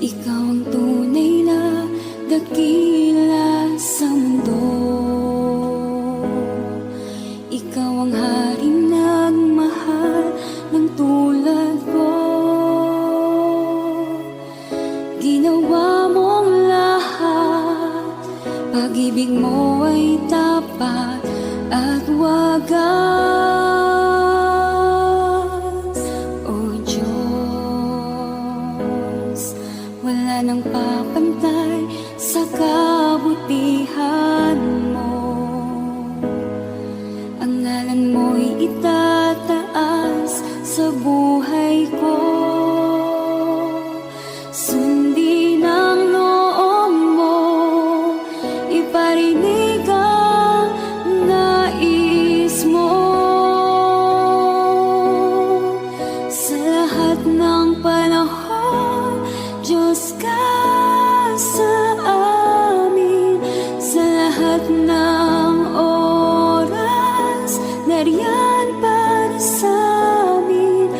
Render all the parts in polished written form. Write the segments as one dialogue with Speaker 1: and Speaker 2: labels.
Speaker 1: Ikaw ang tunay na dakila sa mundo. Ikaw ang haring nagmahal ng tulad ko. Ginawa mong lahat, pag-ibig mo ay tapat at wagas. O Diyos, wala nang papantay sa kabutihan mo. Ang ngalan mo'y itataas sa buhay ko. Sundin ang loob mo, iparinig ang nais mo. Sa lahat ng panahon, Diyos ka sa amin. Sa lahat ng oras, nariyan para sa amin.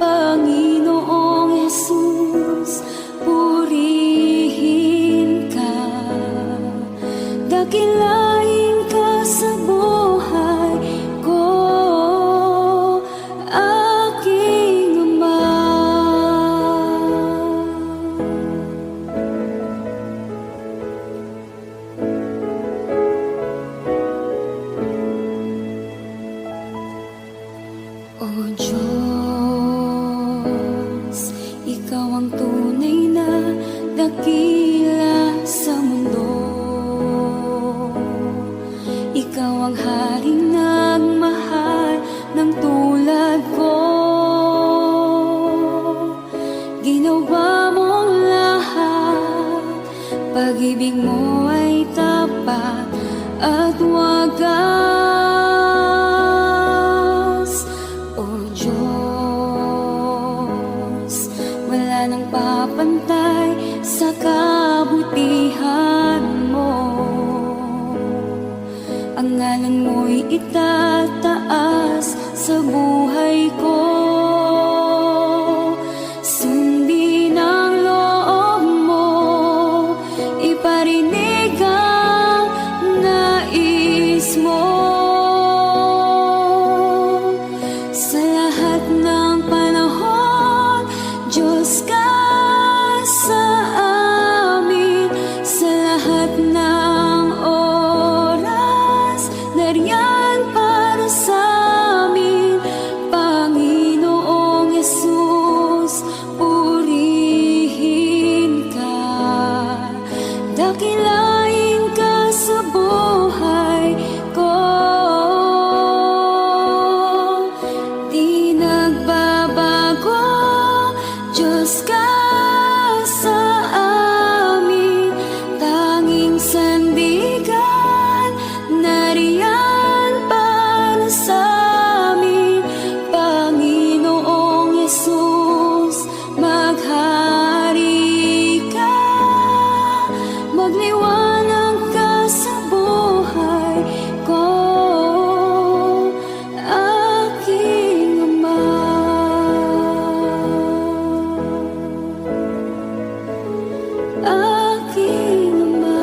Speaker 1: Panginoong Jesus, purihin ka. Dakilain ka sa buhay ko, aking Ama. O Diyos, ikaw ang tunay na dakila sa mundo. Ikaw ang haring nagmahal ng tulad ko. Ginawa mong lahat, pag-ibig mo ay tapat at wagas. O Diyos, wala nang papantay sa kabutihan mo. Ang ngalan mo'y itataas sa buhay ko. Sundin ang loob mo, iparinig ang nais mo. Sa lahat ng panahon, Diyos ka sa amin. Sa lahat ng oras, nariyan para sa amin. Panginoong Jesus, purihin ka. Dakilain ka sa buhay ko. Di nagbabago, Diyos ka sa amin. Tanging sandigan, nariyan para sa amin. Panginoong Jesus, maghari ka. Magliwanag ka sa buhay ko, aking Ama. Aking Ama.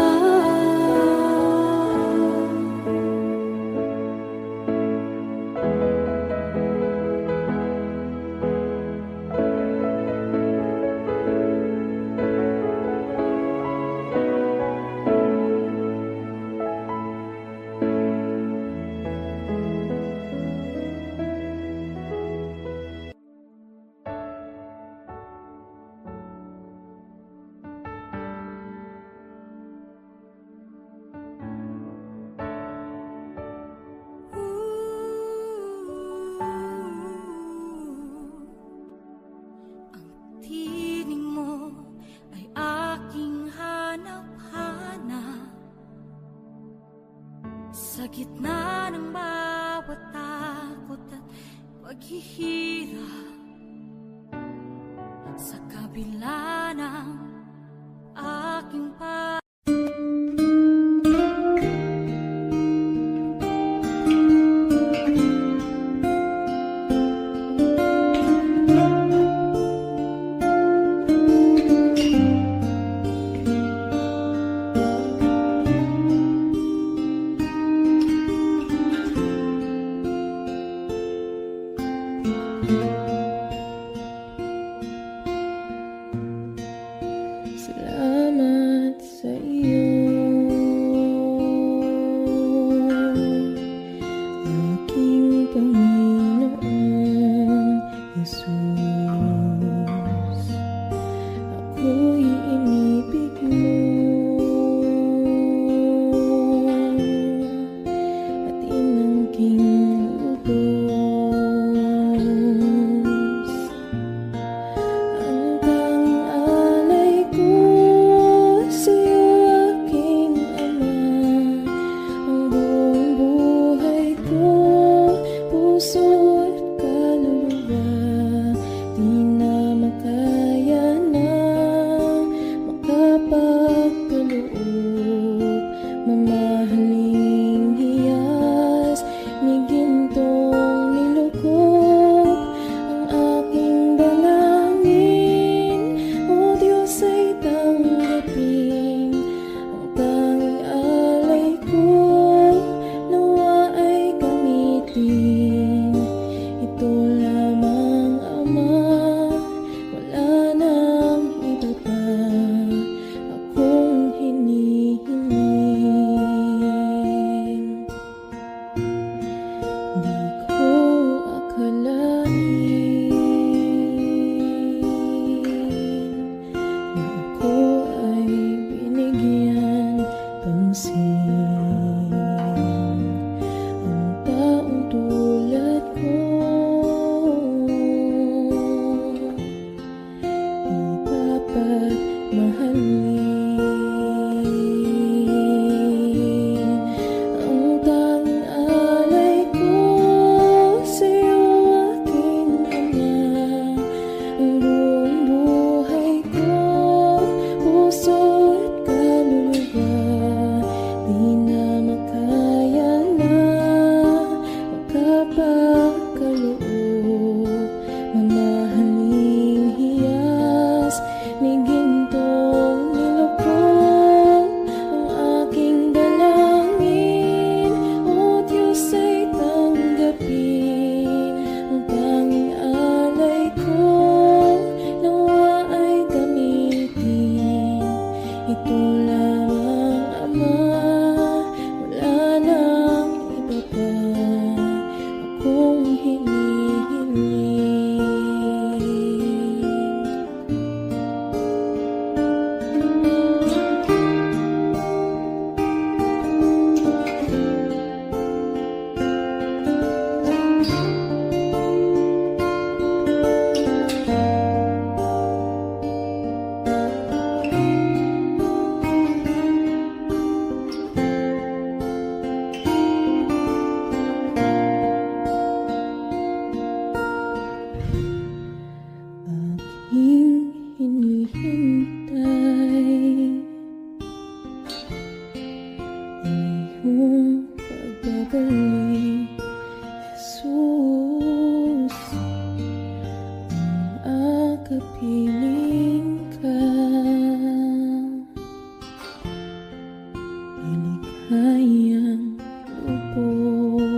Speaker 1: Ang tinig mo ay aking hanap-hanap. Sa gitna ng bawat takot at paghihirap, sa kabila ng aking
Speaker 2: Salamat sa iyo, aking Panginoong Jesus. Ako'y inibig mo at inangking lubos. Ang tanging alay ko sa'yo, aking Ama. Ang buong buhay ko, puso at kaluluwa, di na makaya na makapagkaloob. Mamahaling hiyas, ni gintong nilukop ang aking dalangin. O Diyos ay tanggapin ang tanging alay ko, nawa ay gamitin. Ito lamang, Ama, wala nang iba pa akong hinihiling. Di ko akalain na ako ay binigyan pansin. Ang taong tulad ko di dapat mahalin. Ang tanging alay ko sa'yo, aking Ama. Ang buong buhay ko, puso at kaluluwa, di na makaya na makapagkaloob. Mamahaling hiyas, ni gintong nilukop ang aking dalangin. O Diyos ay tanggapin ang tanging alay ko, nawa ay gamitin. Ito lamang, Ama, wala nang iba pa akong hinihiling. Aking hinihintay ang iyong pagbabalik, Jesus. Ang akapiling ka, iligayang lubos.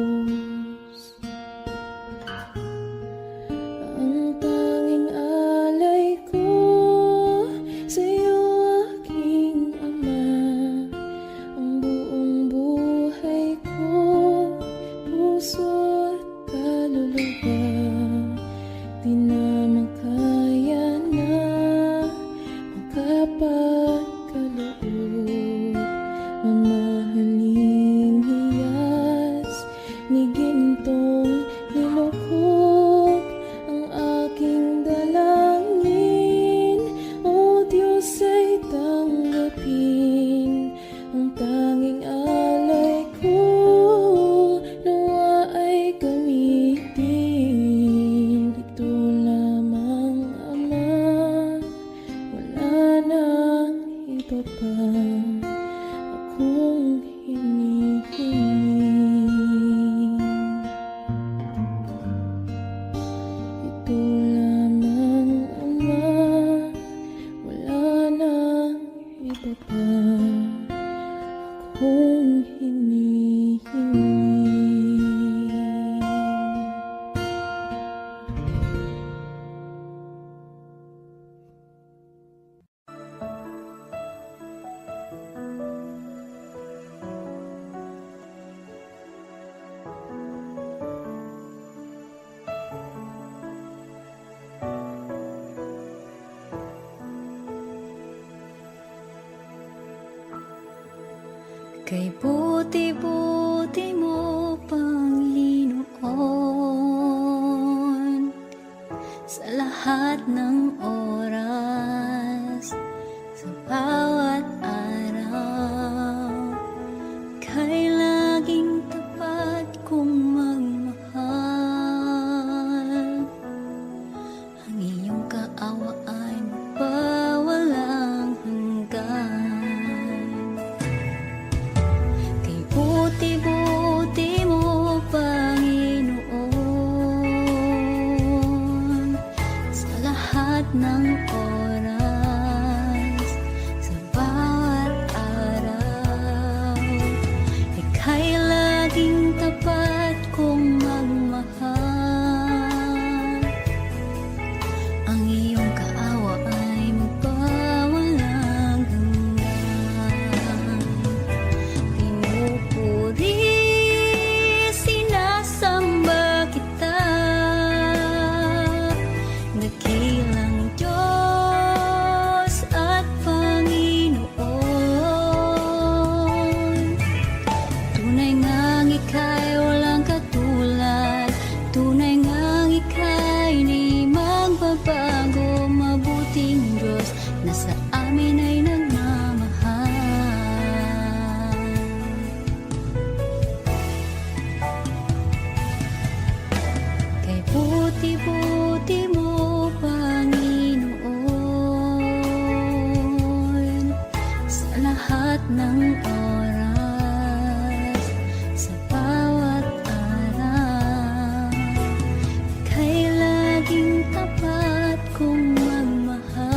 Speaker 2: Ang tanging alay ko sa'yo,
Speaker 1: Kay buti-buti mo, Panginoon, sa lahat ng oras, sa bawat araw, kay laging tapat kong magmahal. Ang iyong kaawa ay magpawalang hanggan. Kay buti-buti mo, Panginoon, sa lahat ng oras, sa bawat araw, ika'y laging tapat kong magmahal. Ang iyong kaawa ay magpawalang hanggan. Pinupuri, sinasamba kita, dakilang Diyos at Panginoon. Tunay ngang ika'y walang katulad, tunay ngang ika'y di magbabago, mabuting Diyos na sa amin ay nagmamahal. Kay buti-buti mo, Panginoon, sa lahat ng oras, sa bawat araw, kay laging tapat kong magmahal.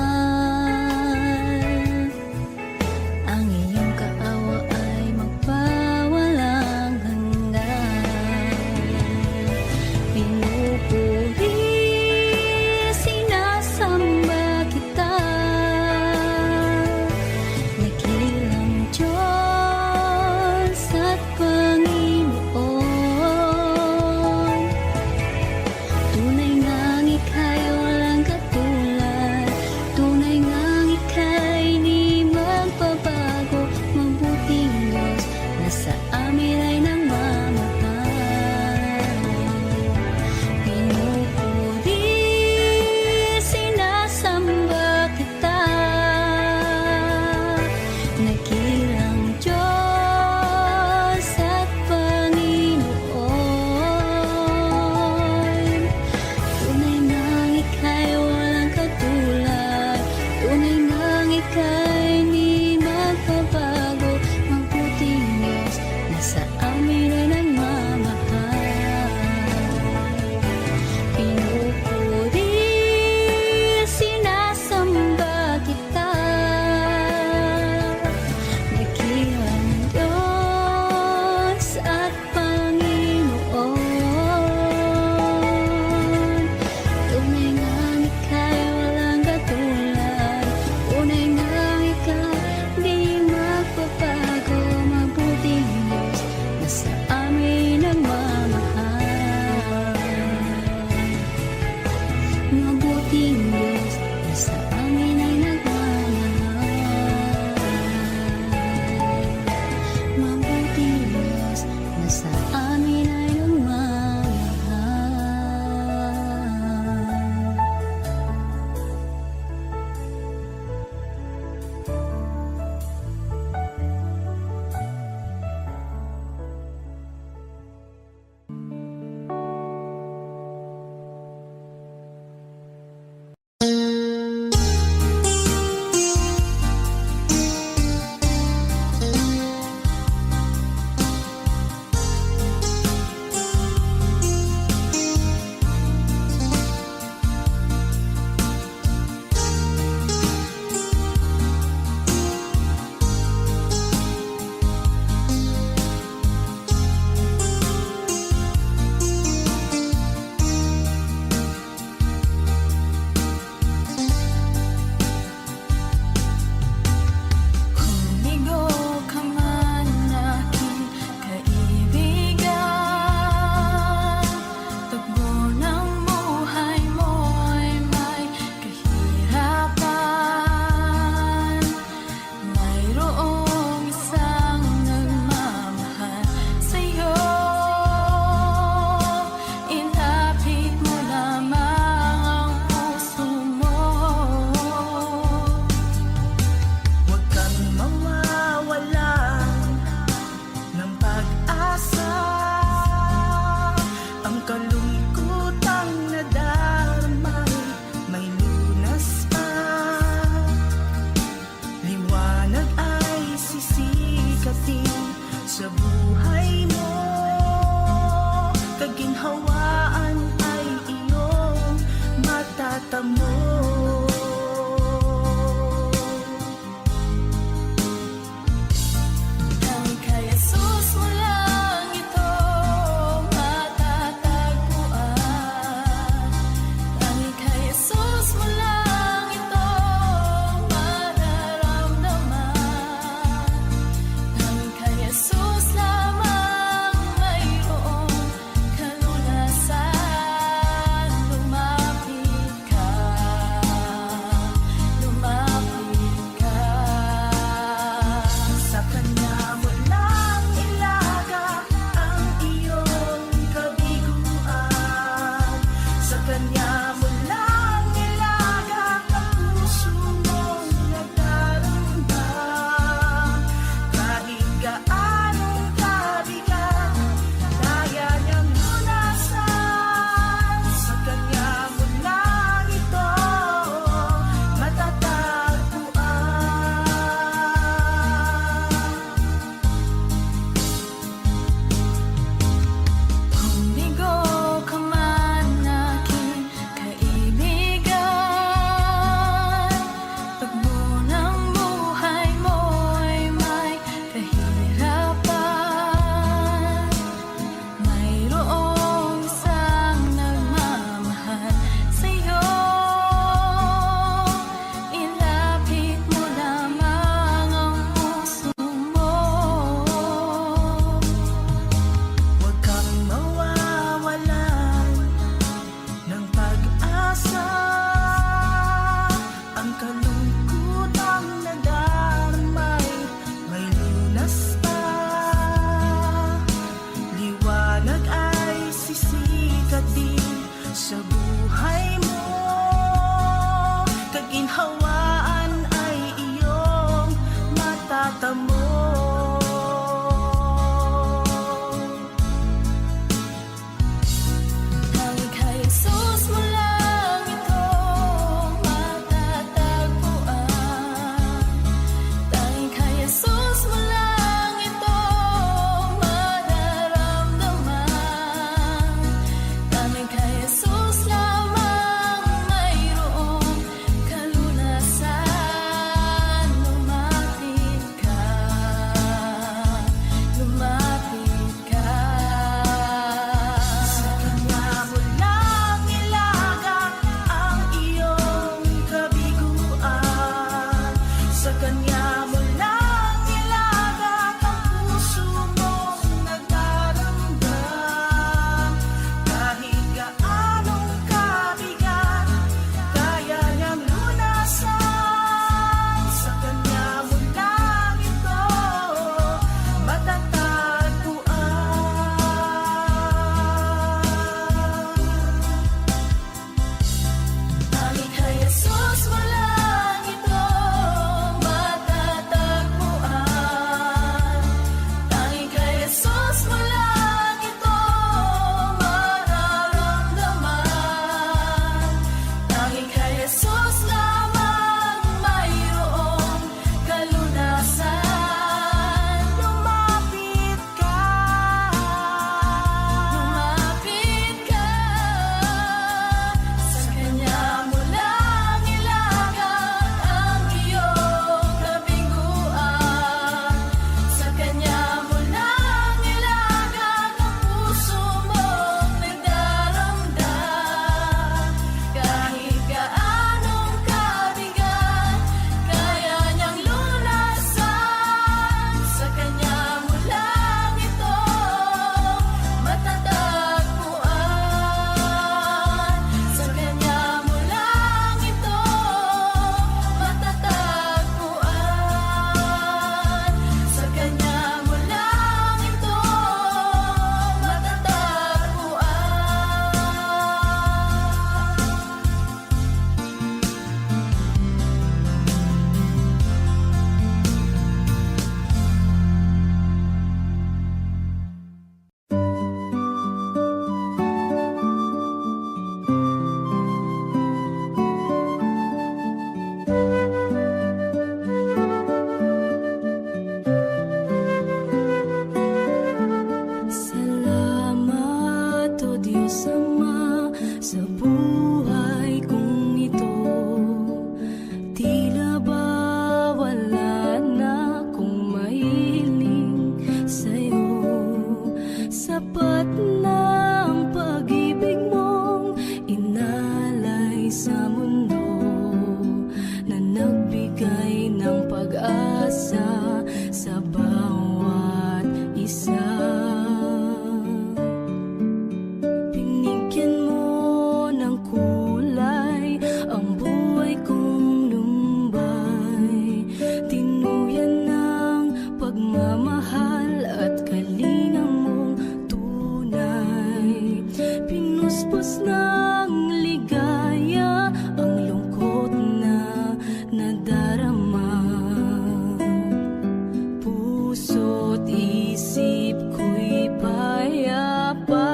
Speaker 3: Sa kanya mo lang ilagat ang puso mong nagdaramdam. Kahit gaanong kabigat, kaya niyang lunasan. Sa kanya mo lang ito matatagpuan. Tanging kay Jesus mo lang ito matatagpuan. Tanging kay Jesus mo lang ito mararamdaman. Tanging kay Jesus lamang mayroong kalunasan. Lumapit ka, sa kanya mo lang ilagat ang iyong kabiguan. Sa kanya mo lang ilagat ang puso mong nagdaramdam. Kahit gaanong kabigat, kaya niyang lunasan. Sa kanya mo lang ito matatagpuan. Sa kanya mo lang ito matatagpuan. Sa kanya mo lang ito Salamat, O Diyos Ama, sa buhay kong ito. Tila ba wala na akong mahiling sa'yo? Sapat na ang pag-ibig mong inalay sa mundo, na nagbigay ng pag-asa sa bawat isa. Binigyan mo ng kulay ang buhay kong lumbay. Tinuyan ng pagmamahal at kalinga mong tunay. Pinuspos ng ligaya ang lungkot na nadarama. Puso't isip ko'y payapa.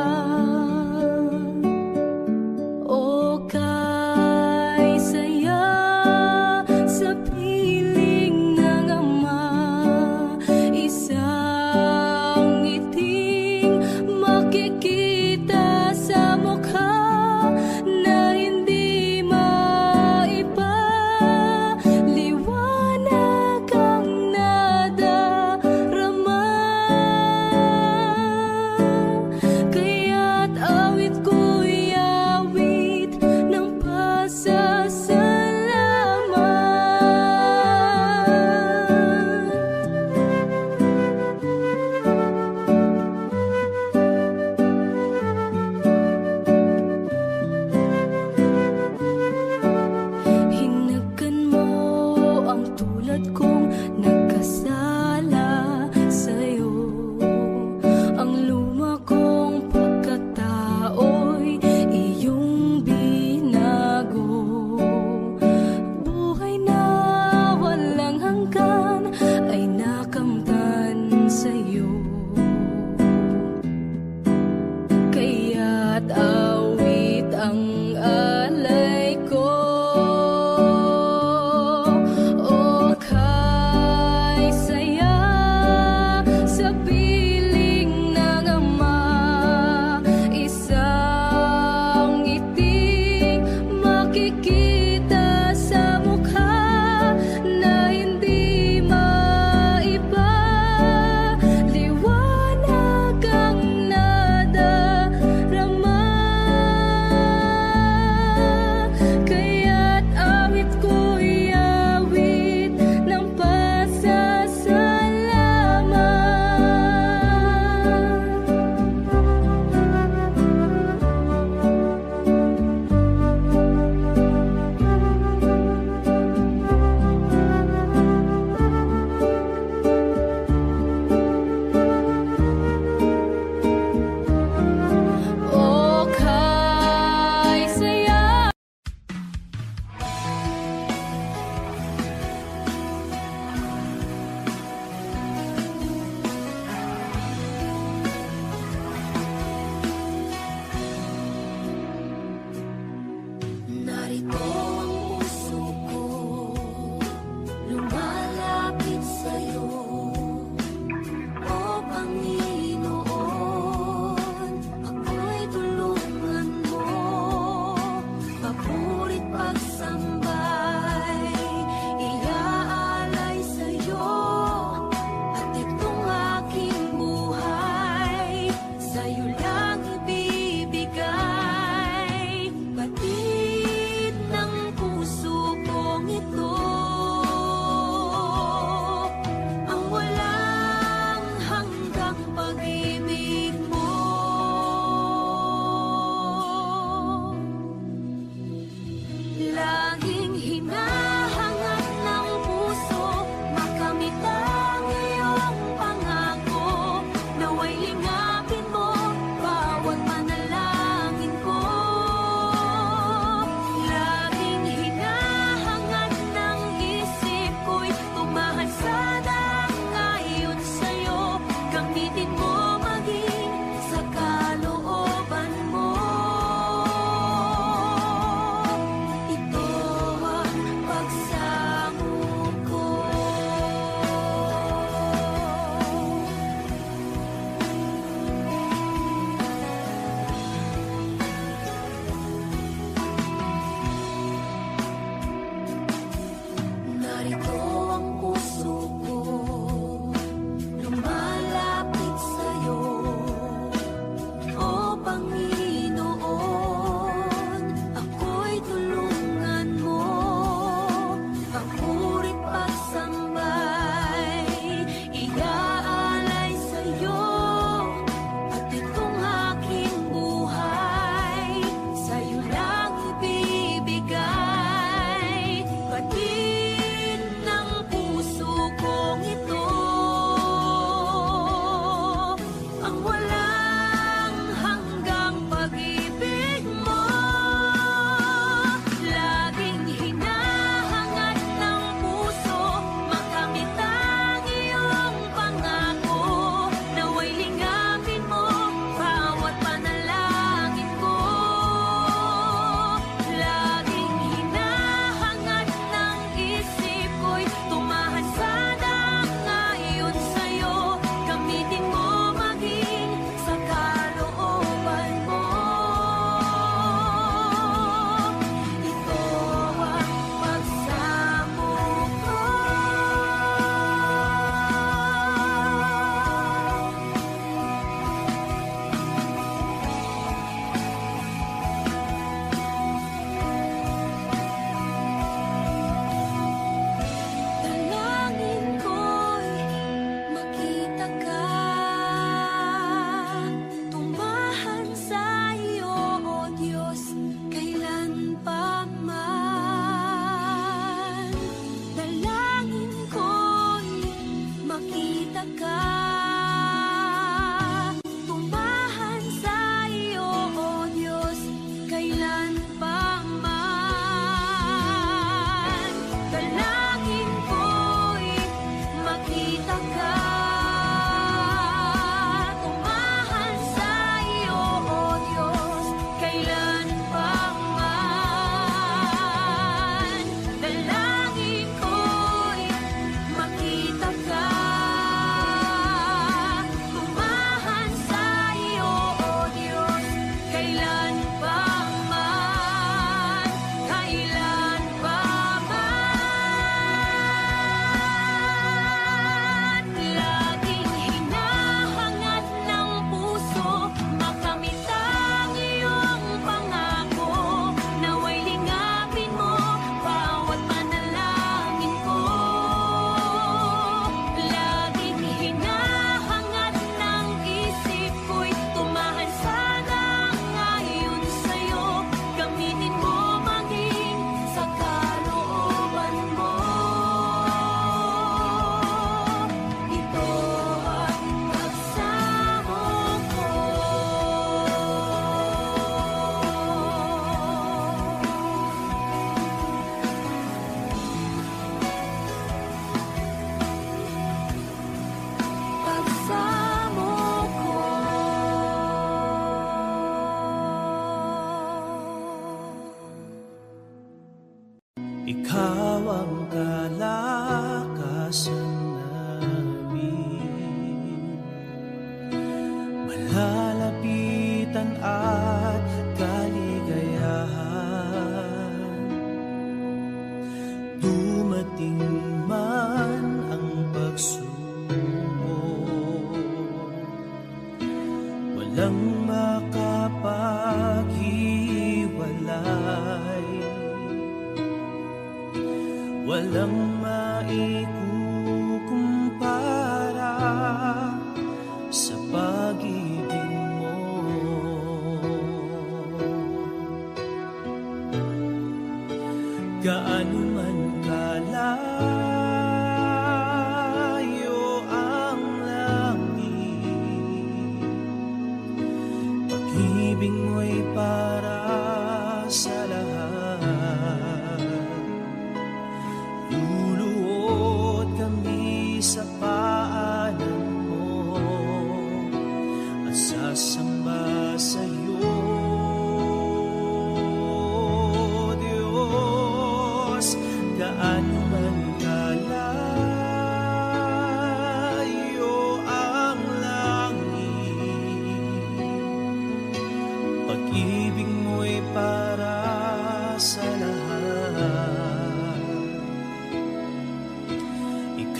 Speaker 3: O kay saya sa piling ng Ama, isang ngiting makikita sa mukha na hindi maipaliwanag ang nadarama. Kaya't awit ko'y awit ng pasasalamat. Hinagkan mo ang tulad kong nagkasala sa'yo. Ang luma kong pagkatao'y iyong binago. Buhay na walang hanggan ay nakamtan sa'yo. Kaya't awit ang alay ko. O kay saya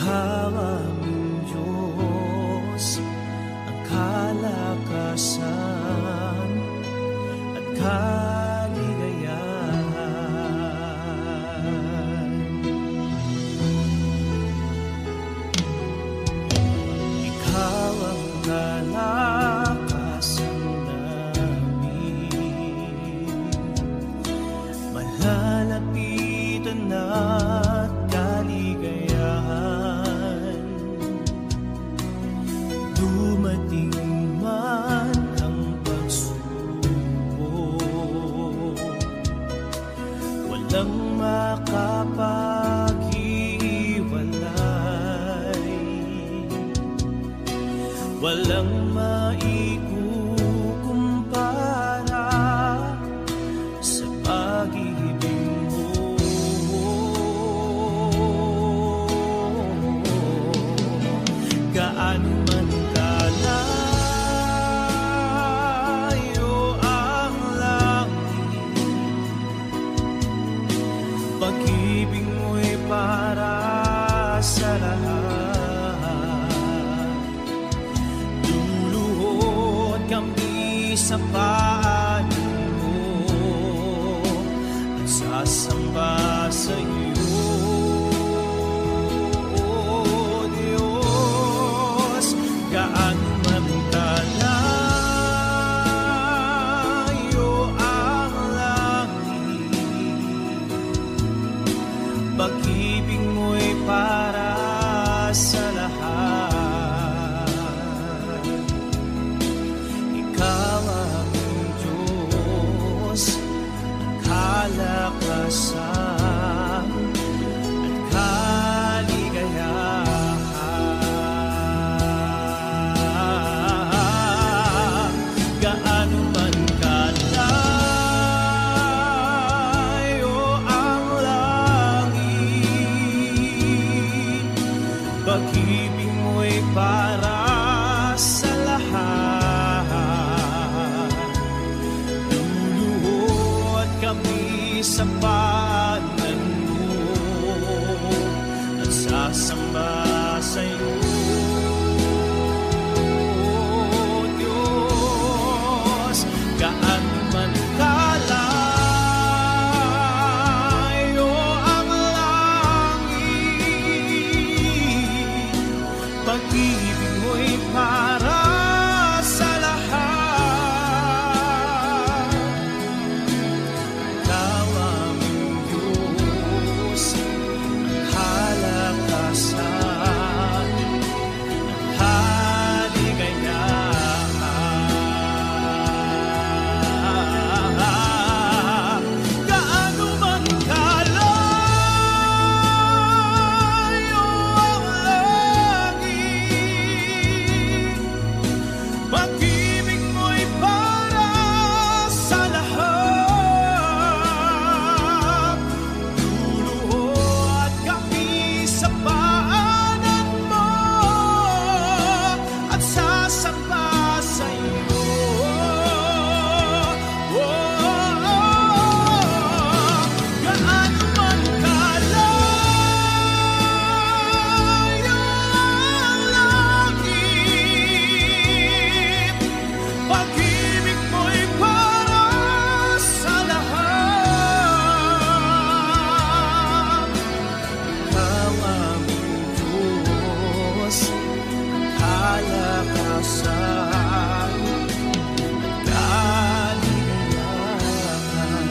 Speaker 4: Ikaw aming Diyos, ang kalakasan at kaligayahan. Ikaw ang kalakasan namin, malalapitan at kaligayahan. Dumating man ang pagsubok, walang makapaghiwalay, walang maikukumpara sa pag-ibig mo. Gaano man kalayo ang langit, pag-ibig mo'y para sa lahat. Luluhod kami sa paanan mo at sasamba sa iyo, O Diyos. Gaano man kalayo ang langit, pag-ibig mo'y para sa lahat. Ikaw aming Diyos, ang kalakasan at kaligayahan. Gaano man kalayo ang langit, pag-ibig mo'y para sa lahat. Luluhod kami sa paanan mo at sasamba sa iyo, O Diyos. Gaano man kalayo ang langit, pag-ibig mo'y para sa lahat. Ikaw aming Diyos, ang kalakasan at kaligayahan. Gaano man kalayo ang langit, pag-ibig mo'y para sa lahat. Luluhod kami sa paanan mo at sasamba sa iyo, gaano man kalayo ang langit, pag-ibig mo'y para sa lahat. Ikaw aming Diyos, ang kalakasan at kaligayahan.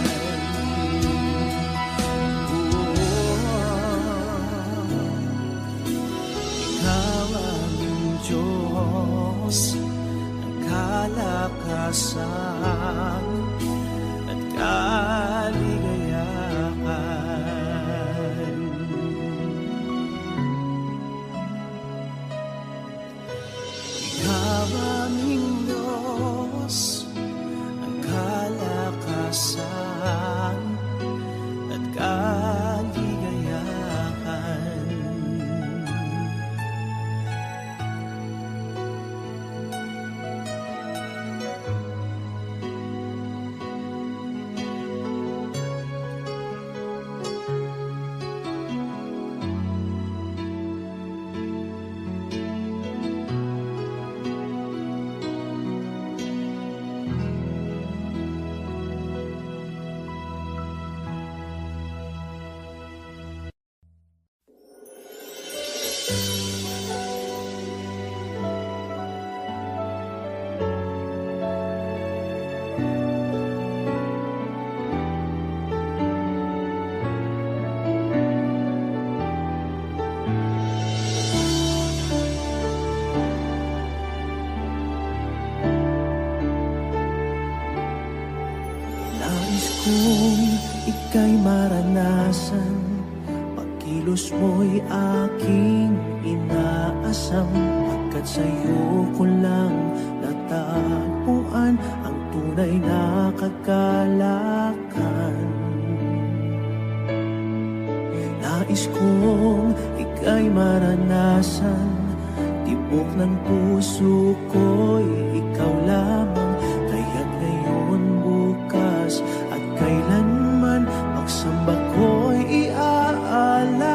Speaker 4: Ikaw aming Diyos, ang kalakasan at kaligayahan. Ikaw aming Diyos, ang kalakasan at kaligayahan.
Speaker 5: Nais kong ika'y maranasan, pagkilos mo'y aking inaasam, pagkat sa'yo ko lang natagpuan ang tunay na kagalakan. Nais kong ika'y maranasan, tibok ng puso ko'y ikaw lamang, kaya't ngayon, bukas at kailanman, pagsamba ko'y iaalay.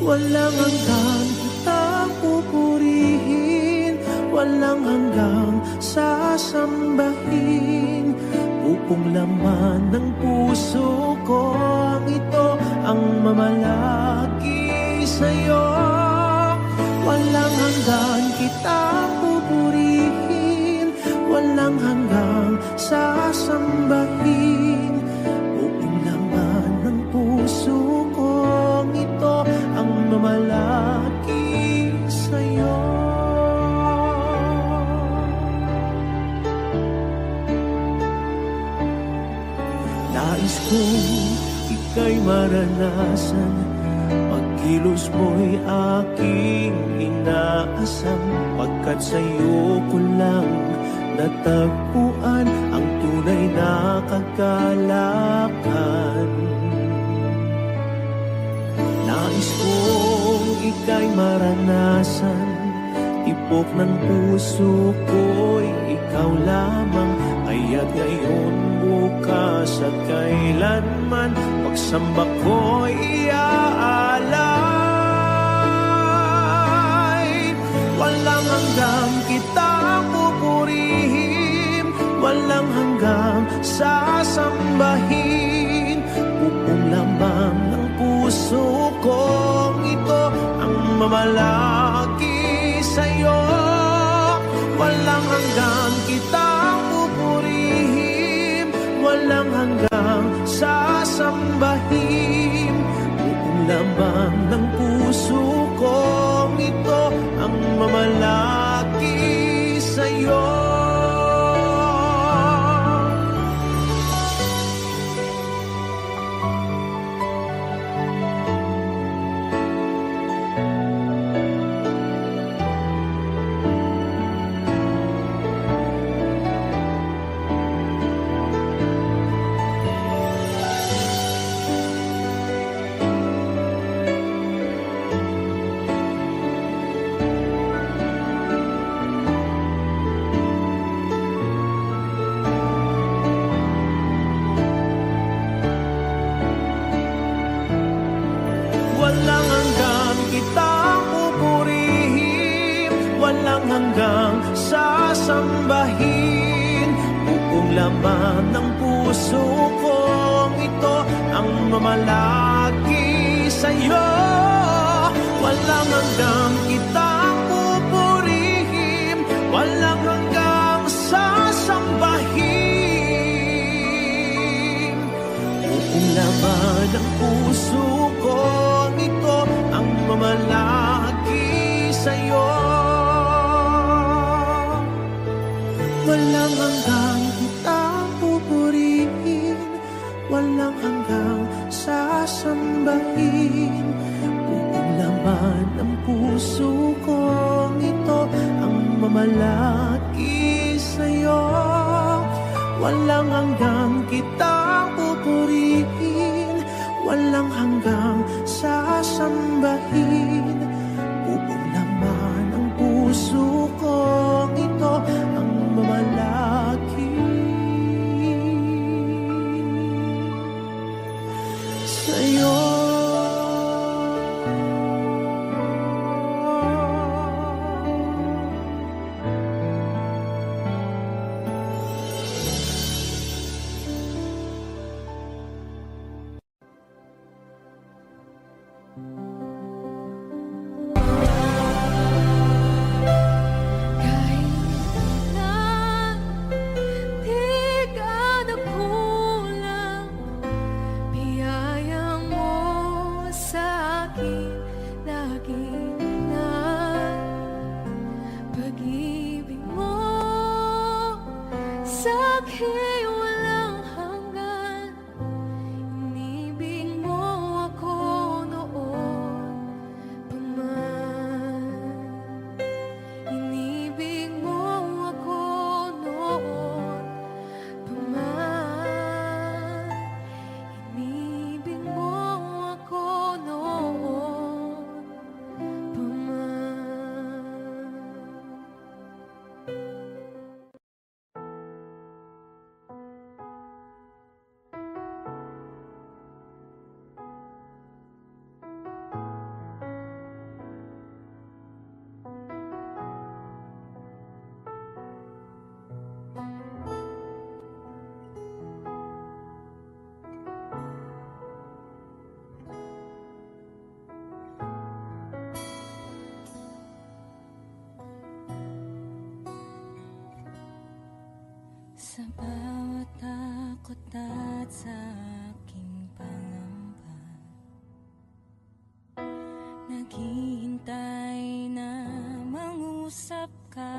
Speaker 5: Walang hanggang kitang pupurihin, walang hanggang sasambahin, upong laman ng puso ko ang ito ang mamalaki sa'yo. Walang hanggan kitang pupurihin, walang hanggang sasambahin, upong laman ng puso ko ang ito ang mamalaki sa'yo. Nais kong ika'y maranasan, pagkilos mo'y aking inaasam, pagkat sa'yo ko lang natagpuan ang tunay na kagalakan. Nais kong ika'y maranasan, tibok ng puso ko'y ikaw lamang, kaya't ngayon, bukas at kailanman, pagsamba ko'y iaalay. Walang hanggang kitang pupurihin, walang hanggang sasambahin, upong lamang ng puso kong ito ang mamalaki sa'yo. Walang hanggang kitang pupurihin, walang hanggang sasambahin, upong lamang ng puso kong ito ang mamalaki sa'yo. Walang hanggang kitang pupurihin, walang hanggang sasambahin, upong laman ng puso kong ito ang mamalaki sa'yo. Walang hanggang kitang pupurihin, walang hanggang sasambahin, upong laman ng puso kong ito ang mamalaki sa'yo. Walang hanggang kitang pupurihin, walang hanggang sasambahin, upong laman ng puso kong ito ang mamalaki sa'yo. Walang hanggang kitang pupurihin, walang hanggang sasambahin, upong laman ng puso kong ito ang mamalaki sa'yo.
Speaker 1: Kahit na di ka nagkulang, biyaya mo sa akin lagi na pag-ibig mo sa akin walang hanggan. Inibig mo ako noon pa man. Inibig mo ako noon pa man. Inibig mo ako noon pa man.
Speaker 2: Sa bawat takot at sa aking pangamba, naghihintay na mangusap ka.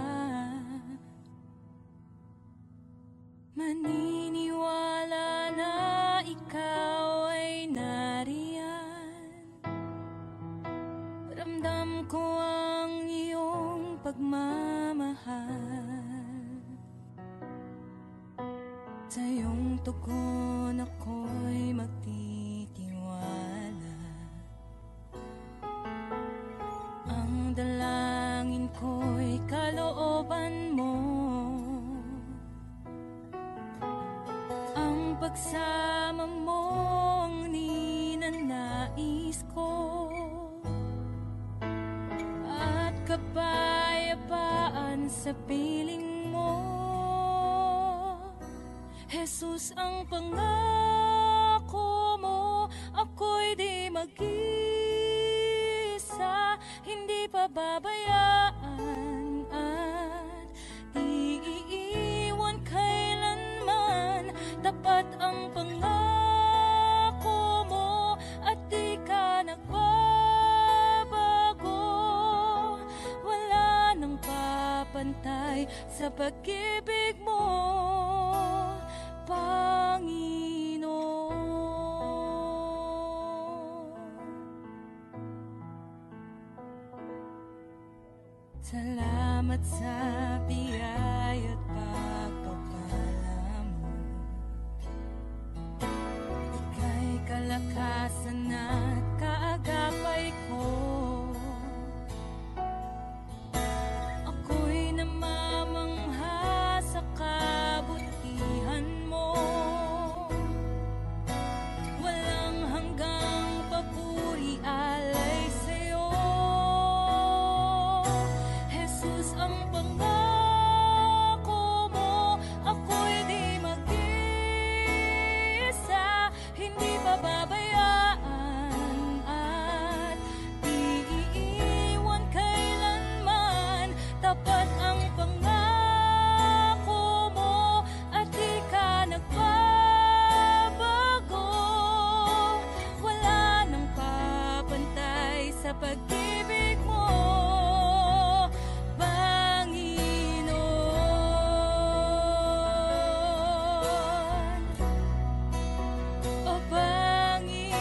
Speaker 2: Maniniwala na ikaw ay nariyan. Ramdam ko ang iyong pagmamahal. Sa iyong tugon ako'y magtitiwala. Ang dalangin ko'y kalooban mo. Ang pagsama mo ang ninanais ko. At kapayapaan sa piling mo. Jesus, ang pangako mo, ako'y di mag-isa, hindi pababayaan at di iiwan kailanman. Tapat ang pangako mo at di ka nagbabago. Wala nang papantay sa pag-ibig mo, Panginoon. Salamat sa biyaya at pagpapala mo. Ika'y kalakasan at kaagapay ko. Ako'y namamangha sa kabutihan mo. Walang hanggang papuri alay sa'yo. Jesus, ang pangako mo, ako'y di mag-isa, hindi pababayaan at di iiwan kailanman. Tapat ang pangako mo at di ka nagbabago. Wala nang papantay sa pag-ibig mo, Panginoon. O Panginoon.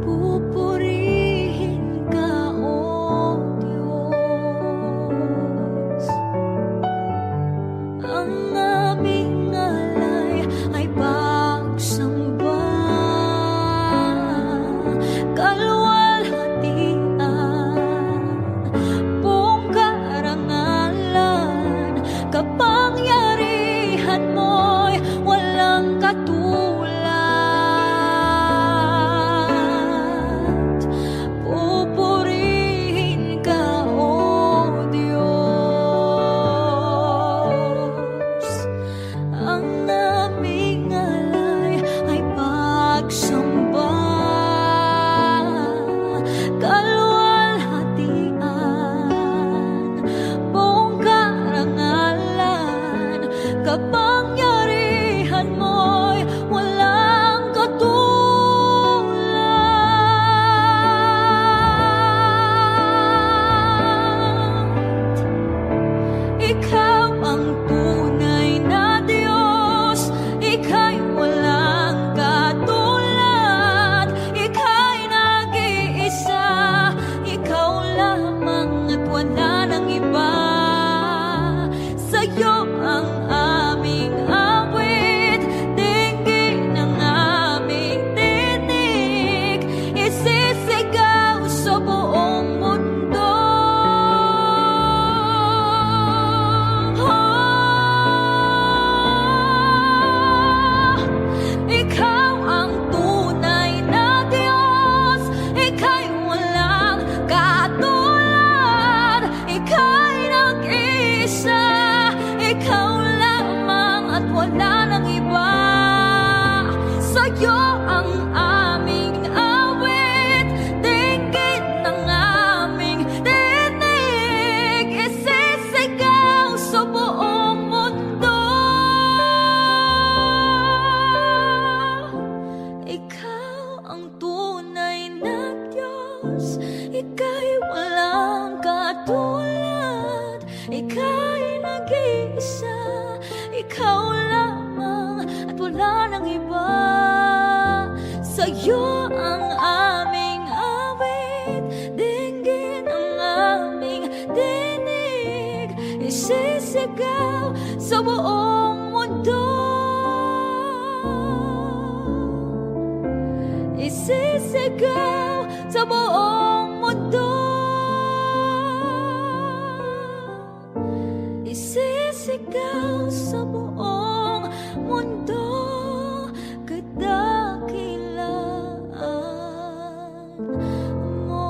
Speaker 1: pupurihin ka, O Diyos. Ang aming alay ay pagsamba, kalwalhatian, buong karangalan, kapangyarihan mo'y walang katulad. Pupurihin ka, O Diyos. Ang aming alay ay pagsamba, kalwalhatian, buong karangalan, kapangyarihan mo'y walang katulad. Ikaw ang tunay na Diyos, ika'y walang katulad, ika'y nag-iisa, ikaw lamang at wala nang iba. Sa'yo ang aming awit, dinggin ang aming tinig, isisigaw sa buong mundo. Ikaw ang tunay na Diyos, ika'y walang katulad, ika'y nag-iisa, ikaw lamang at wala nang iba. Sa'yo ang aming awit, dinggin ang aming tinig, isisigaw sa buong mundo. Ikaw ang tunay na Diyos, ika'y walang katulad, ika'y nag-iisa, ikaw lamang at wala nang iba. Sa'yo ang aming awit, dinggin ang aming tinig, isisigaw sa buong mundo. Isisigaw sa buong mundo. Isisigaw sa buong mundo, kadakilaan mo.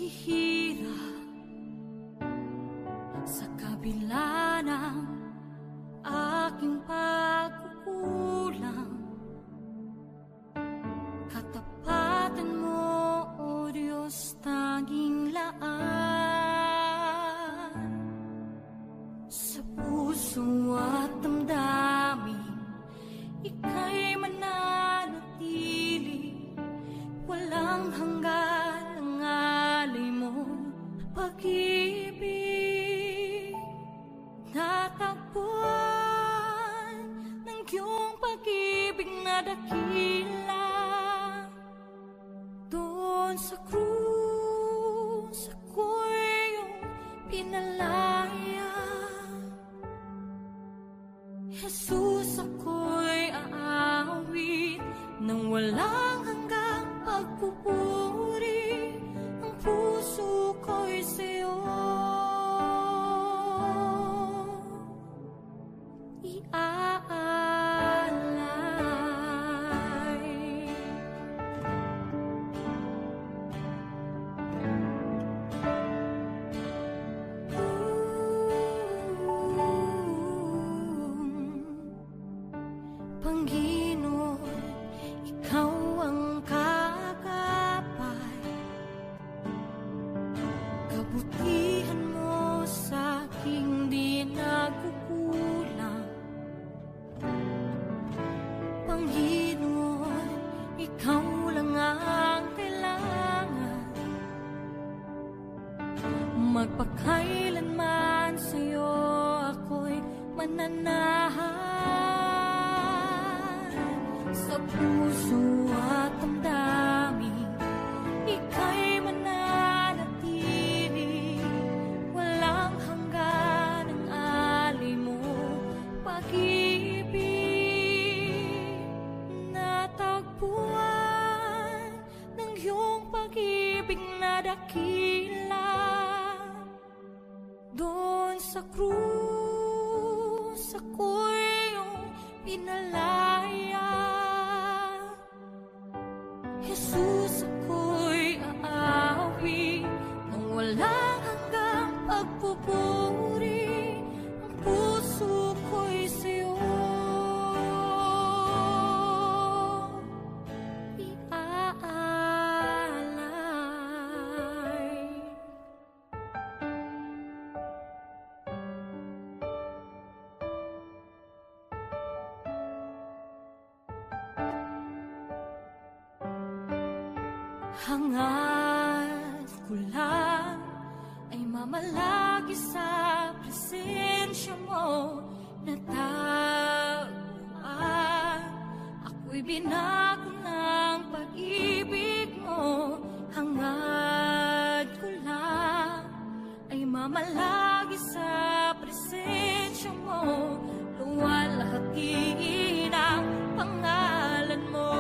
Speaker 1: naghihirap sa kabila ng aking pagkukulang. Katapatan mo, O Diyos, tanging laan sa puso at damdamin. Ika'y mananatili, walang hanggan ang alay mo pag-ibig. Natagpuan ng iyong pag-ibig na dakila. Doon sa krus, ako'y iyong pinalaya. Jesus, ako'y aawit nang walang hanggang pagpupuri. Ang puso ko'y sa'yo iaalay. Panginoon, ikaw ang kagapay. Kabutihan mo sa aking di nagkukulang. Panginoon, ikaw lang ang kailangan. Magpakailanman sa'yo ako'y mananahan. Sa puso at damdamin, ika'y mananatili. Walang hanggan ang alay mo pag-ibig. Natagpuan ng iyong pag-ibig na dakila. Doon sa krus, ako'y iyong pinalaya. Jesus, ako'y aawi nang walang hanggang pagpupuri. Ang puso ko'y sa'yo iaalay. Hangad ko lang ay mamalagi sa presensya mo. Natagpuan, ako'y binago ng pag-ibig mo. Hangad ko lang ay mamalagi sa presensya mo. Luwalhati ng pangalan mo.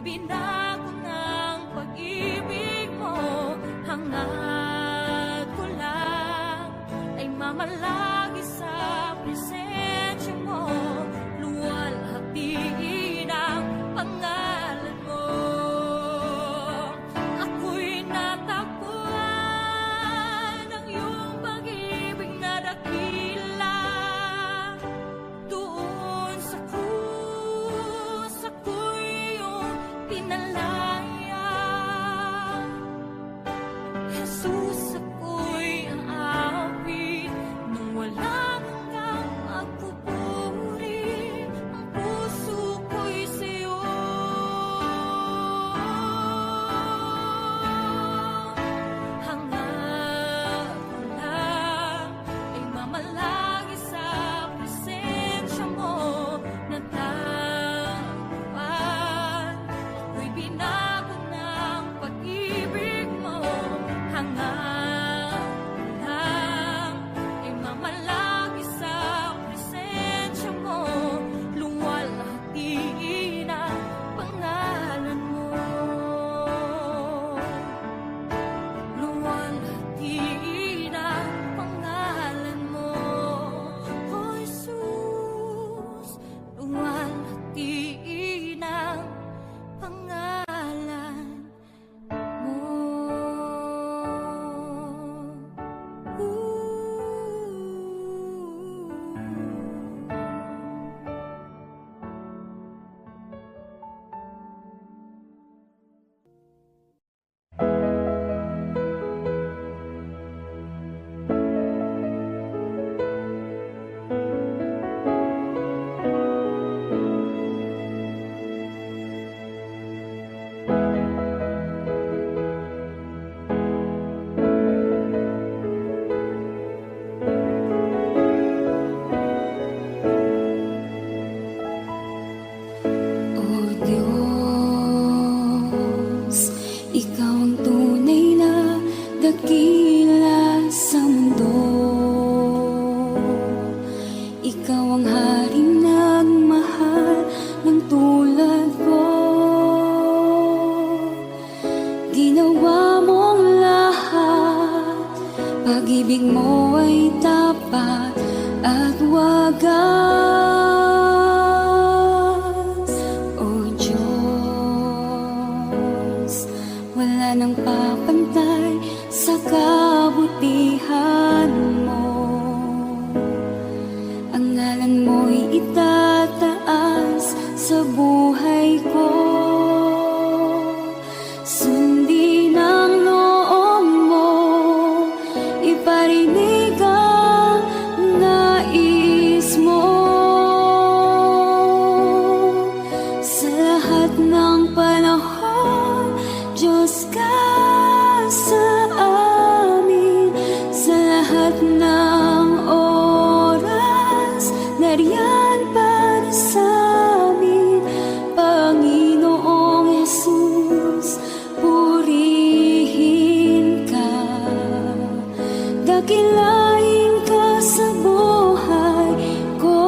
Speaker 1: Binago ng pag-ibig mo. Hangad ko lang ay mamalagi sa presensya mo. Luwalhati ng pangalan mo. Ako'y natagpuan ng iyong pag-ibig na dakila. Doon sa krus, ako'y iyong pinalaya. Jesus, ako'y aawit nang
Speaker 6: tunay na dakila sa mundo. Ikaw ang haring nagmahal ng tulad ko. Ginawa mong lahat, pag-ibig mo ay tapat at wagas. O Diyos, wala nang papantay sa kabutihan mo. Ang ngalan mo'y itataas sa buhay ko. Sundin ang loob mo, iparinig ang nais mo. Sa lahat ng panahon, Diyos ka sa amin. Sa lahat ng oras, nariyan para sa amin. Panginoong Jesus, purihin ka. Dakilain ka sa buhay ko,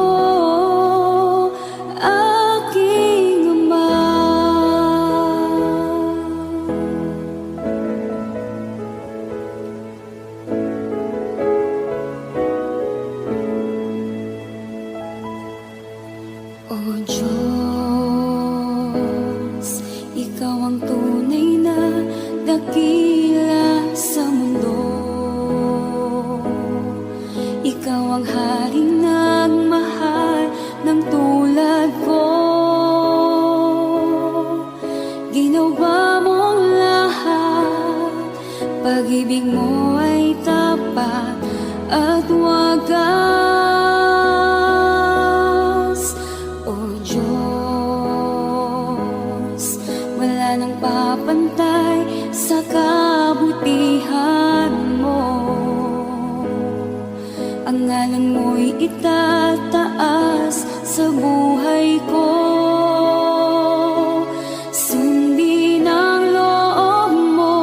Speaker 6: aking Ama. O Diyos, ikaw ang tunay na dakila sa mundo. Ikaw ang haring nagmahal ng tulad ko. Ginawa mong lahat, pag-ibig mo ay tapat at wagas. O Diyos, wala nang papantay sa kabutihan mo. Ang ngalan mo'y itataas sa buhay ko. Sundin ang loob mo,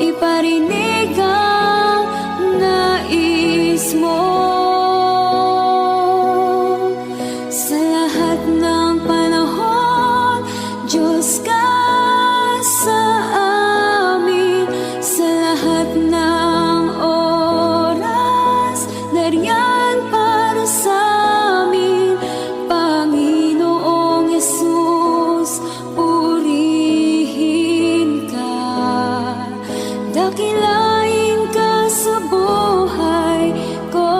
Speaker 6: iparinig ang nais mo. Sa lahat ng panahon, Diyos ka sa amin. Sa lahat ng oras, nariyan para sa amin. Panginoong Jesus, purihin ka. Dakilain ka sa buhay ko.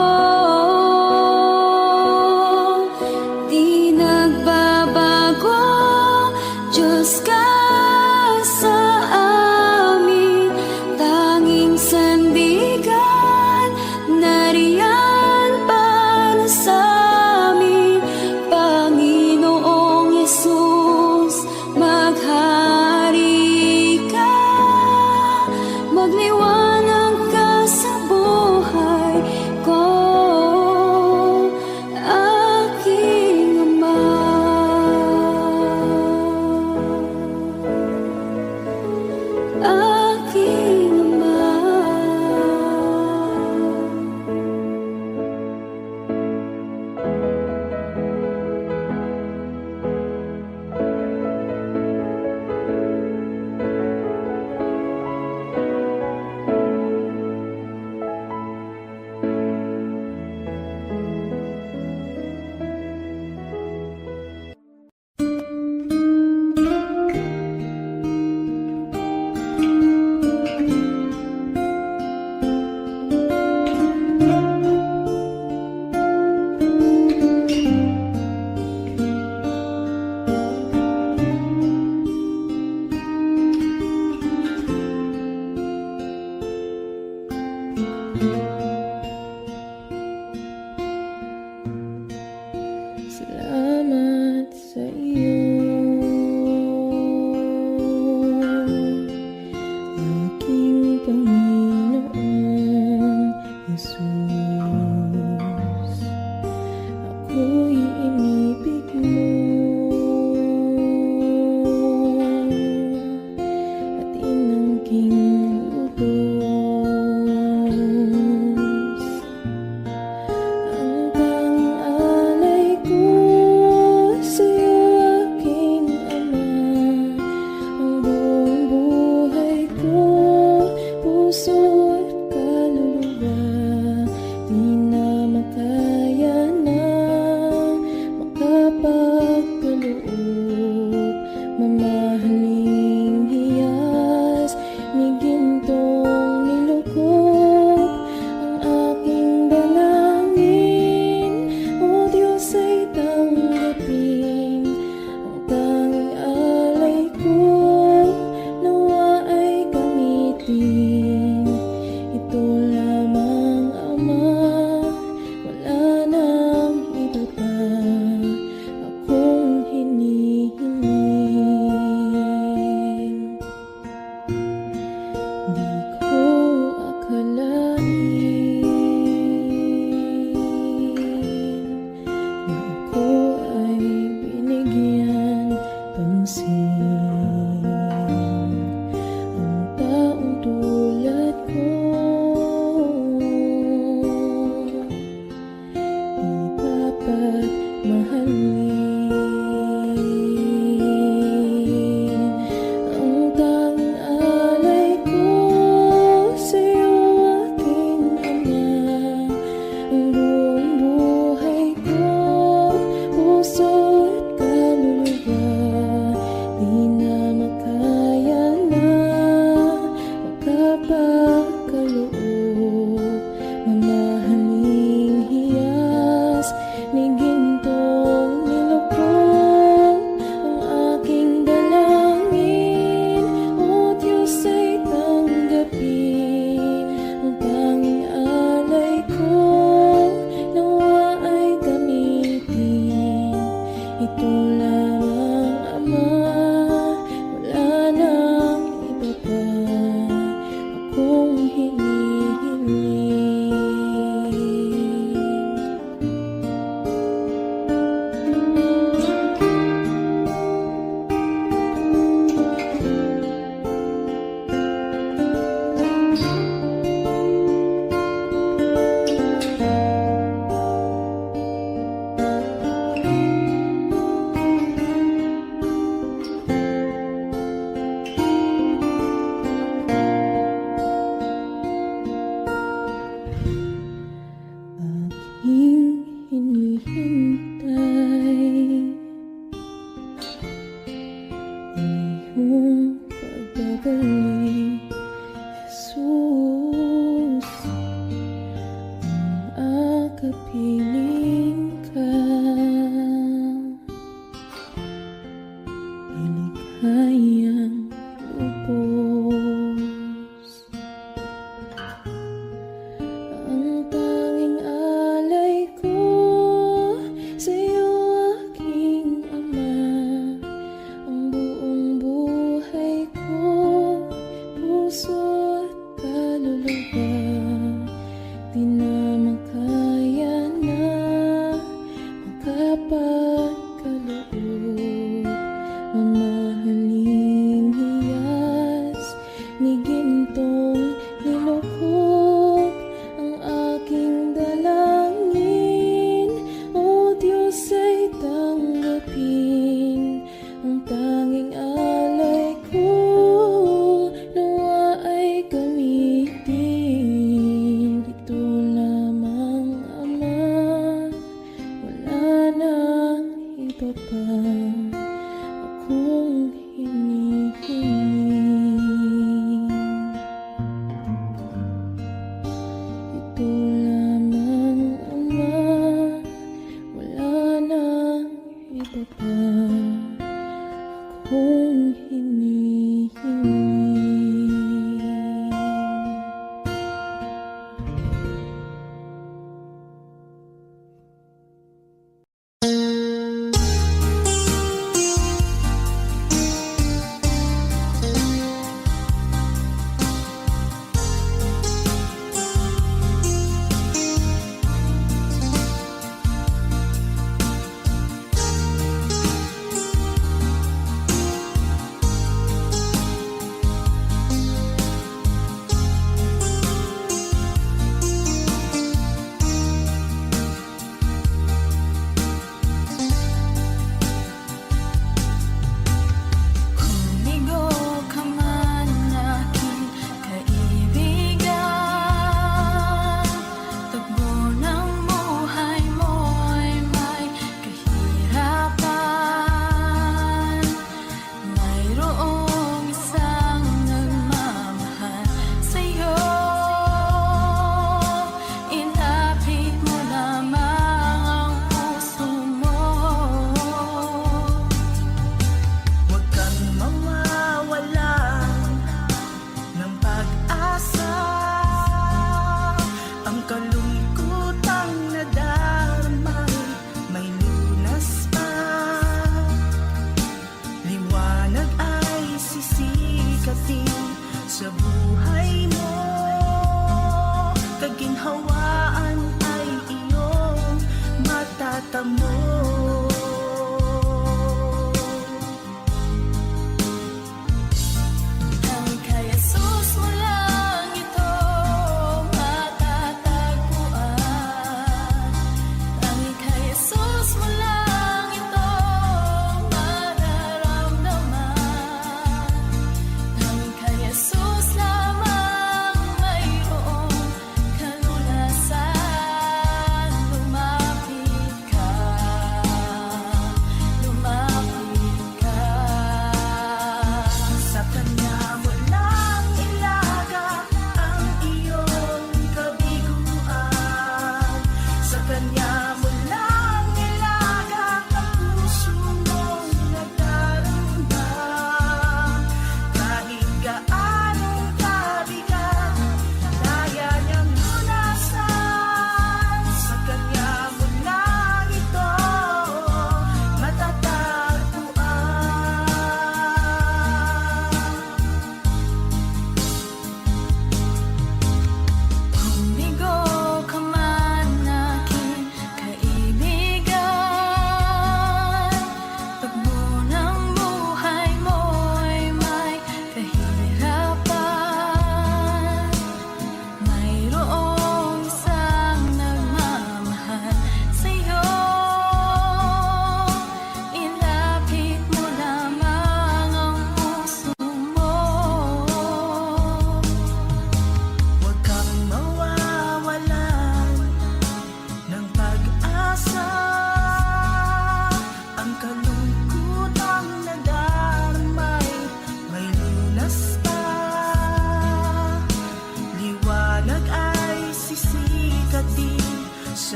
Speaker 6: Di nagbabago, Diyos ka sa amin. Tanging sandigan, nariyan para sa amin. Panginoong Jesus, maghari ka, magliwanag aking lubos. Hanggang alay ko sa'yo, aking ama. Ang buong buhay ko, puso at kaluluwa, di na makaya na makapagkaloob. Mamahaling hiyas, migin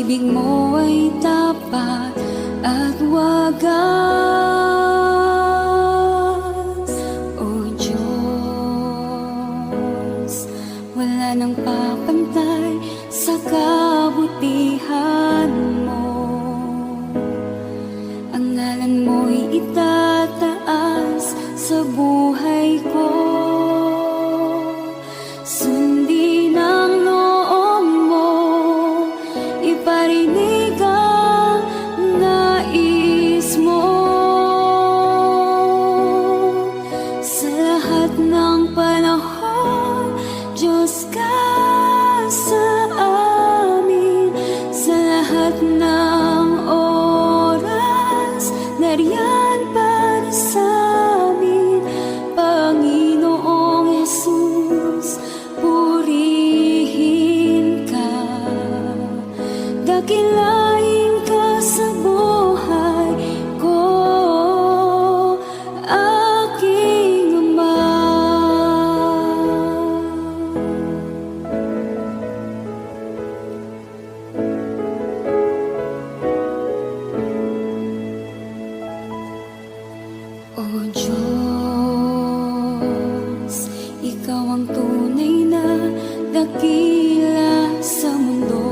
Speaker 6: pag-ibig mo ay tapat at wagas. O Diyos, wala nang papantay sa kabutihan mo. Ang ngalan mo'y itataas sa buhay ko. Sundin ang loob mo, iparinig ang nais mo. Sa lahat ng panahon, Diyos ka sa amin. Sa lahat ng oras, nariyan para sa amin. Panginoong Jesus, purihin ka. Dakilain ka sa buhay ko, aking Ama. O Diyos, ikaw ang tunay na dakila sa mundo.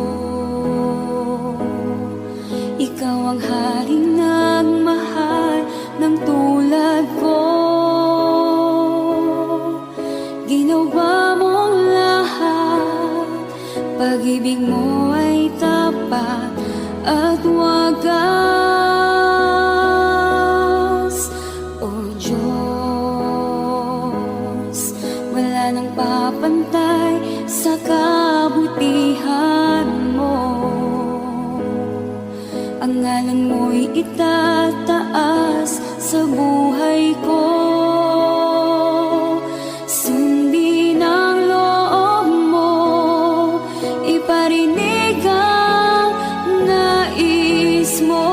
Speaker 6: Ikaw ang haring nagmahal ng tulad ko. Ginawa mong lahat, pag-ibig mo ay tapat at wagas. O Diyos, wala nang papantay sa kabutihan mo. Ang ngalan mo'y itataas sa buhay ko. Sundin ang loob mo, iparinig ang nais mo.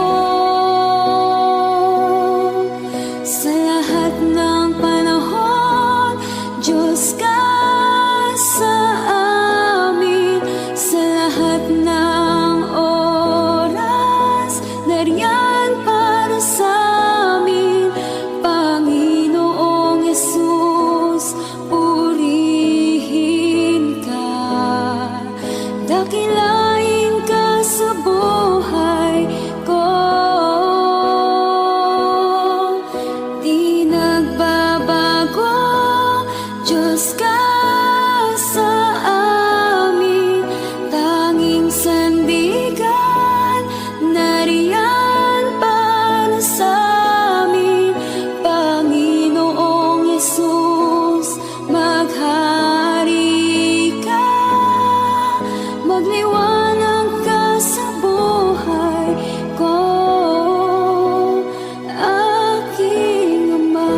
Speaker 6: Sa lahat ng panahon, Diyos ka sa amin. Sa lahat ng oras, nariyan para sa amin. Panginoong Jesus, purihin ka. Dakilain ka sa buhay ko. Di nagbabago, Diyos ka sa amin. Tanging sandigan, nariyan para sa amin. Panginoong Jesus, maghari ka. Magliwanag ka sa buhay ko, aking Ama.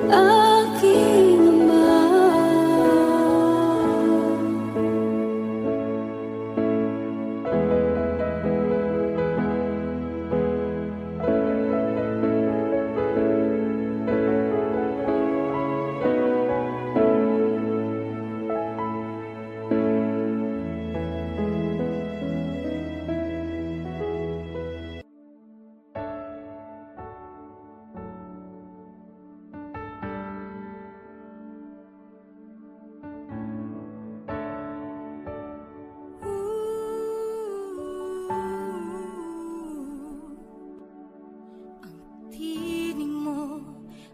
Speaker 6: Aking Ama.
Speaker 1: Ang tinig mo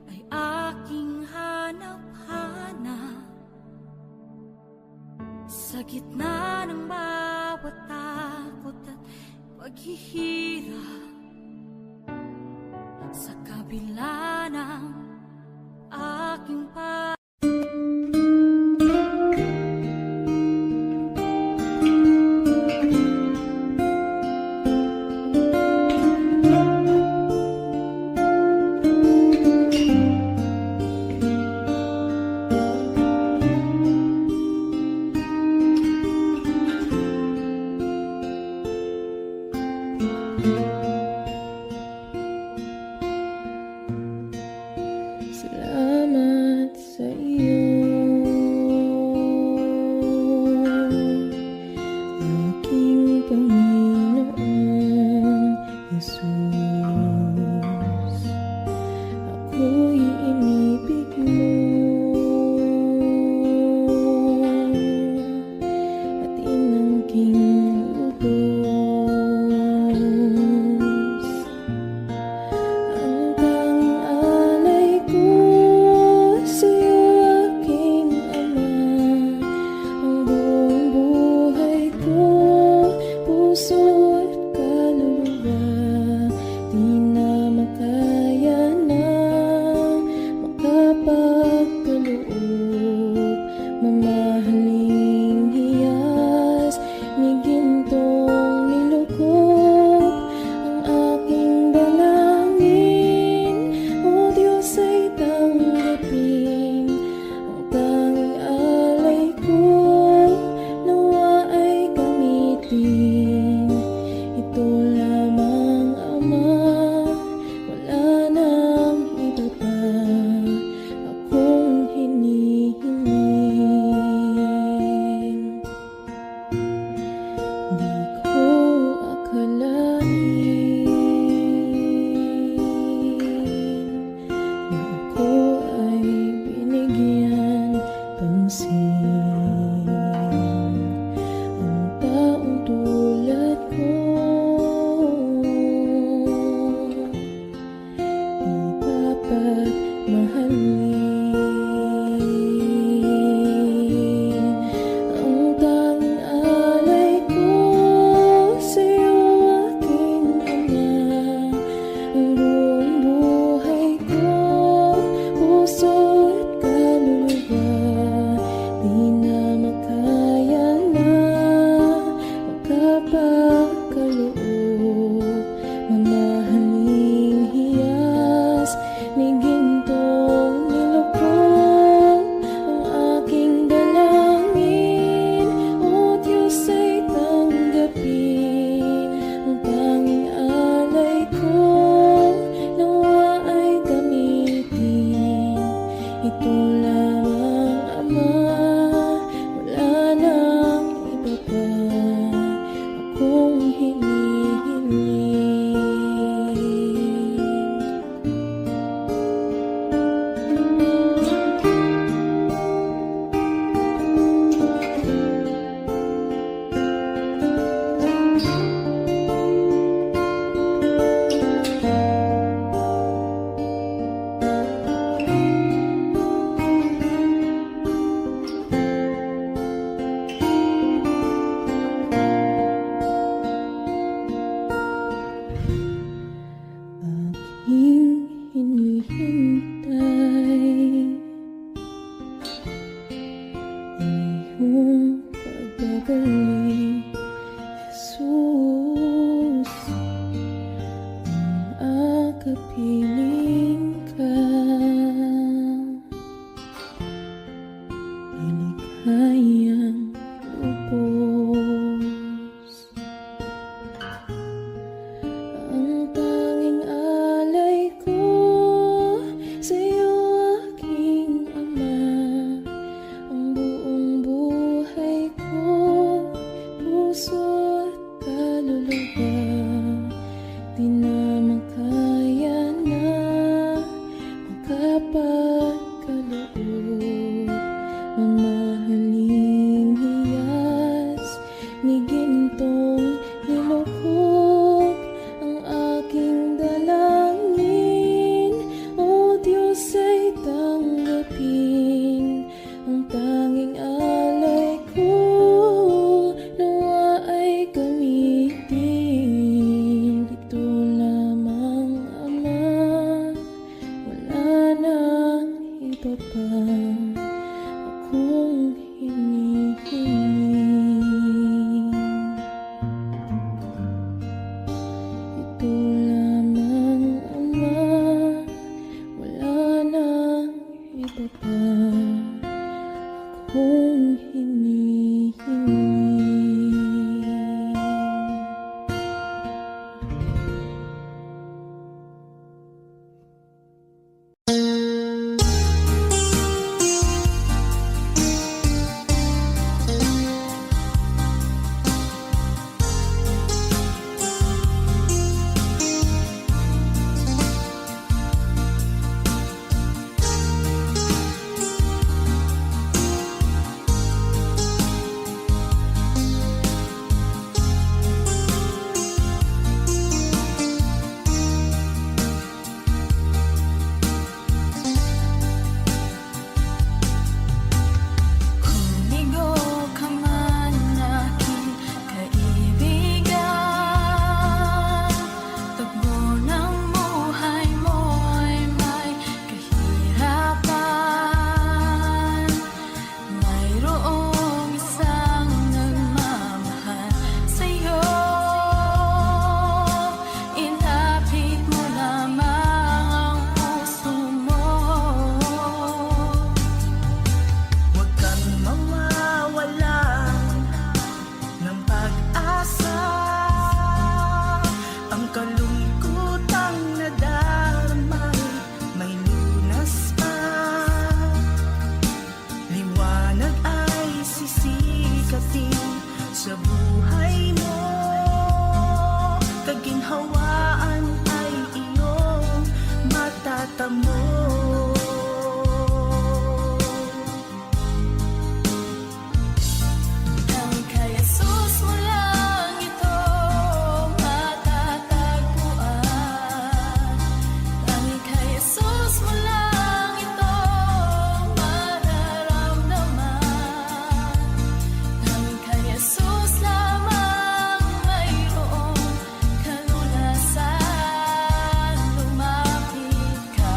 Speaker 1: ay aking hanap-hanap. Sa gitna ng bawat takot at paghihirap, sa kabila ng aking
Speaker 7: Salamat sa iyo.
Speaker 6: ako'y inibig mo at inangking lubos. Ang tanging alay ko sa'yo, aking ama. Ang buong buhay ko, puso at kaluluwa, di na makaya na makapagkaloob. Mamahaling hiyas ni gintong nilukop ang aking dalangin. O Diyos ay tanggapin ang tanging alay ko, nawa ay gamitin. Ito lamang, Ama, wala nang iba pa akong hinihiling. Di ko akalain na ako ay binigyan pansin. Ang taong tulad ko di dapat mahalin. Ang tanging alay ko sa'yo, aking ama. Ang buong buhay ko, puso at kaluluwa, di na makaya na makapagkaloob. Mamahaling hiyas ni gintong nilukop ang aking dalangin. O Diyos ay tanggapin ang tanging alay ko, nawa ay gamitin. Ito lamang, Ama, wala nang iba pa akong hinihiling. Aking hinihintay ang iyong pagbabalik, Jesus. Ang akapiling ka, iligayang lubos. Ang tanging alay ko sa'yo, aking ama. Ang buong buhay ko, puso at kaluluwa, di na makaya na makapagkaloob. Mamahaling hiyas ni gintong nilukop ang aking dalangin. O Diyos ay tanggapin ang tanging alay ko, nawa ay gamitin. Ito lamang, Ama, wala nang iba pa akong hinihiling. Ito lamang, Ama, wala nang iba pa akong hinihiling.
Speaker 3: mo. Tanging kay Jesus mo lang ito matatagpuan. Tanging kay Jesus mo lang ito mararamdaman. Tanging kay Jesus lamang mayroong kalunasan. Lumapit ka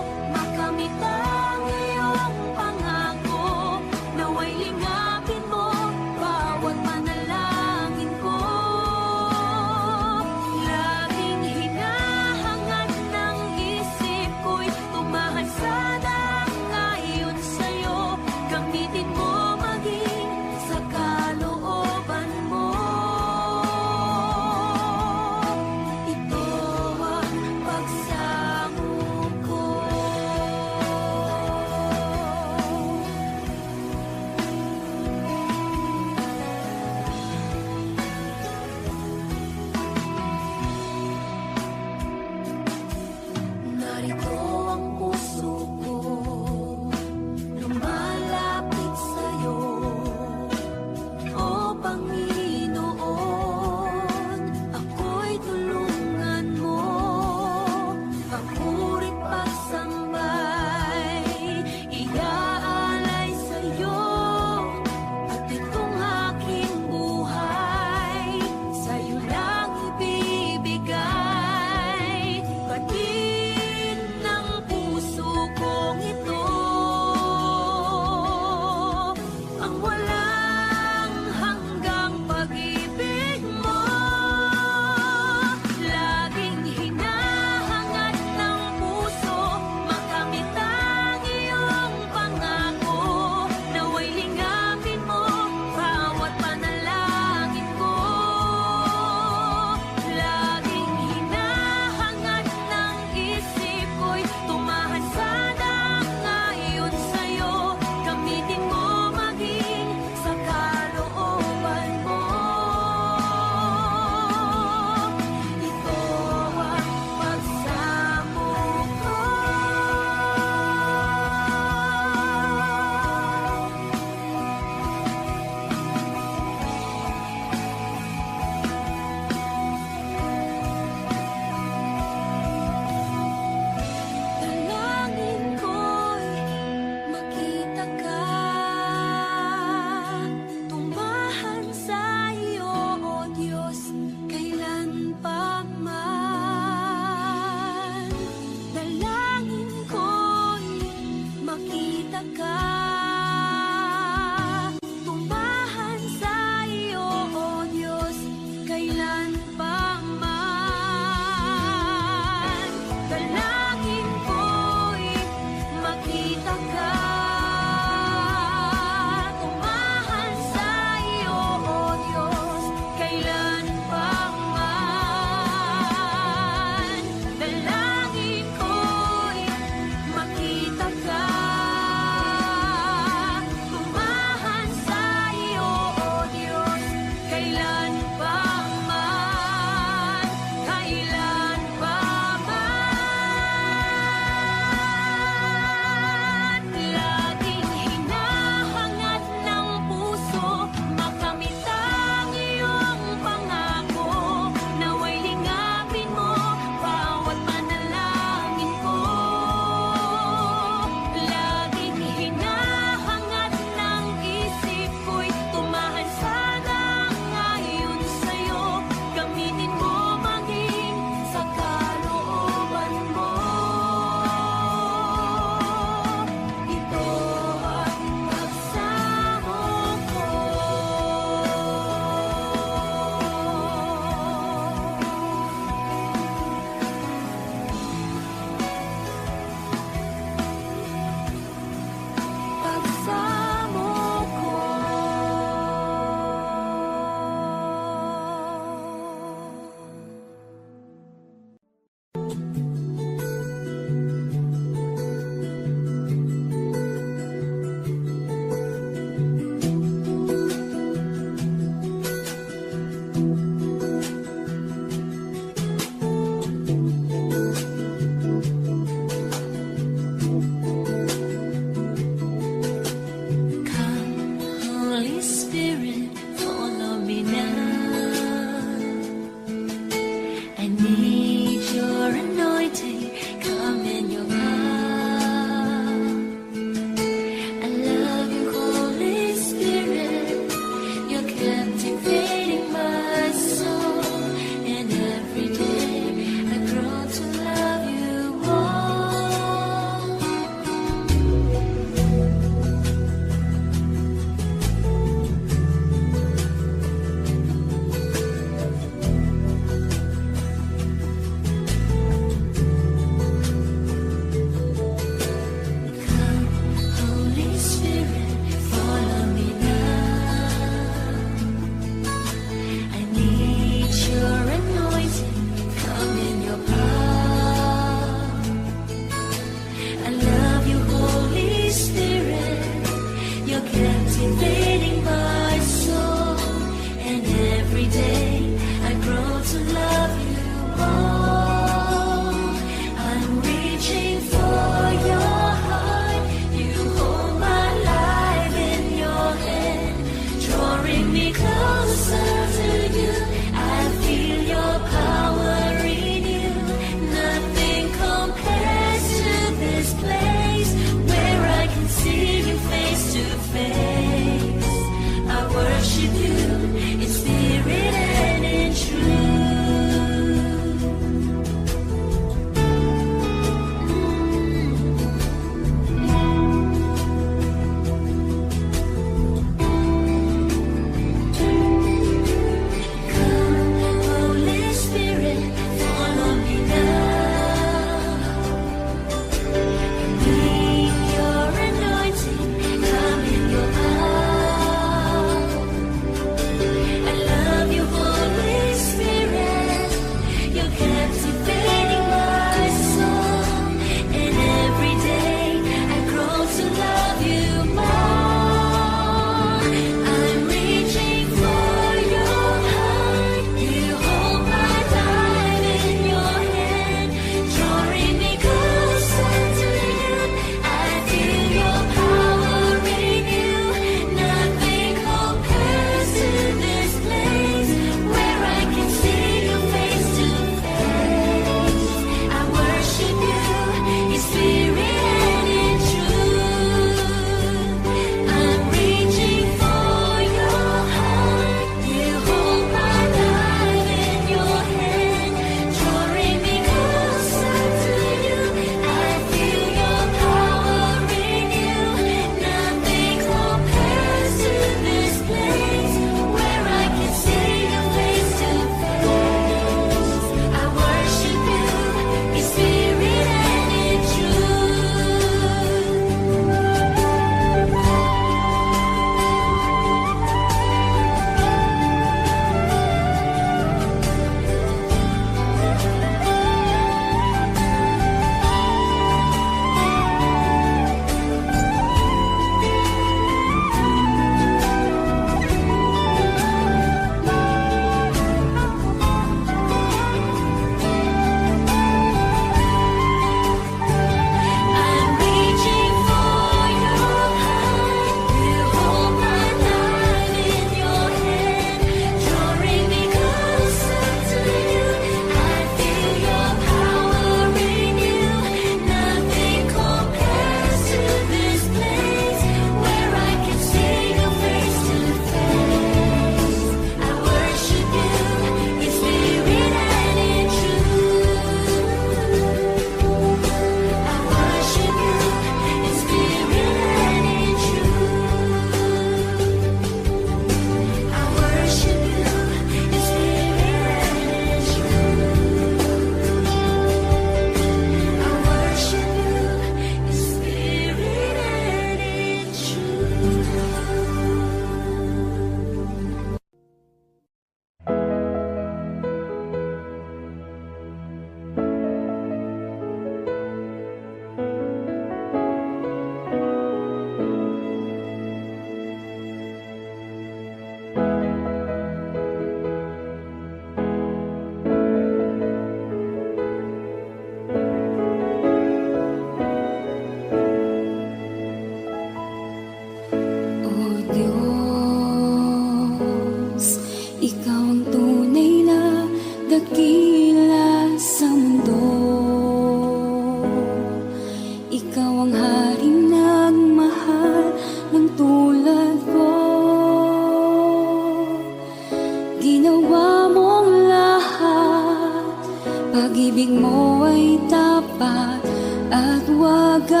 Speaker 6: pag-ibig mo ay tapat at wagas.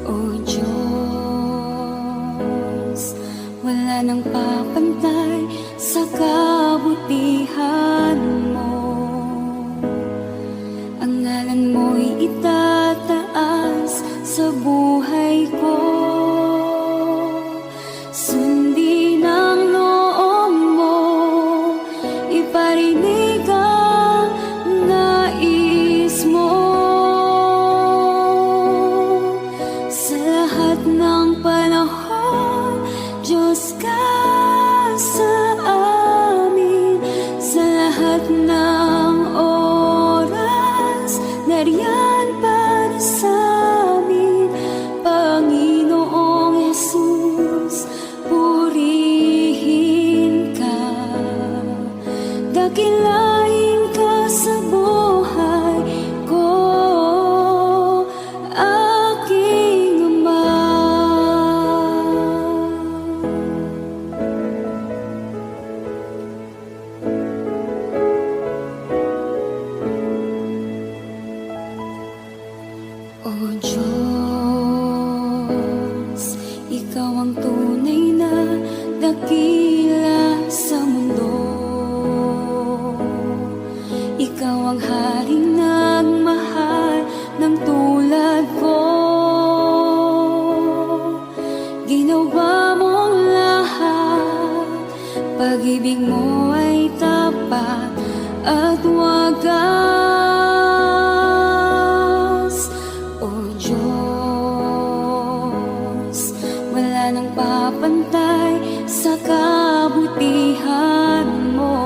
Speaker 6: O Diyos, wala nang papantay sa kabutihan mo. Ang ngalan mo'y itataas sa buhay ko. Sundin ang loob mo, iparinig ang nais mo. Sa lahat ng panahon, Diyos ka sa amin. Sa lahat ng oras, nariyan para sa amin. Panginoong Jesus, purihin ka. Dakilain ka sa buhay ko, aking Ama. O Diyos, Ikaw ang tunay na dakila sa mundo. Ikaw ang haring nagmahal ng tulad ko. Ginawa mong lahat, pag-ibig mo ay tapat at wagas. O Diyos, wala nang papantay sa kabutihan mo.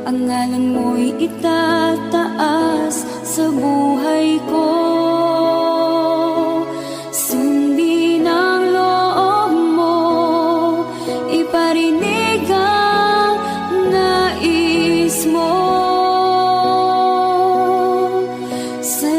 Speaker 6: Ang ngalan mo'y itataas sa buhay ko. Sundin ang loob mo, iparinig ang nais mo. Sa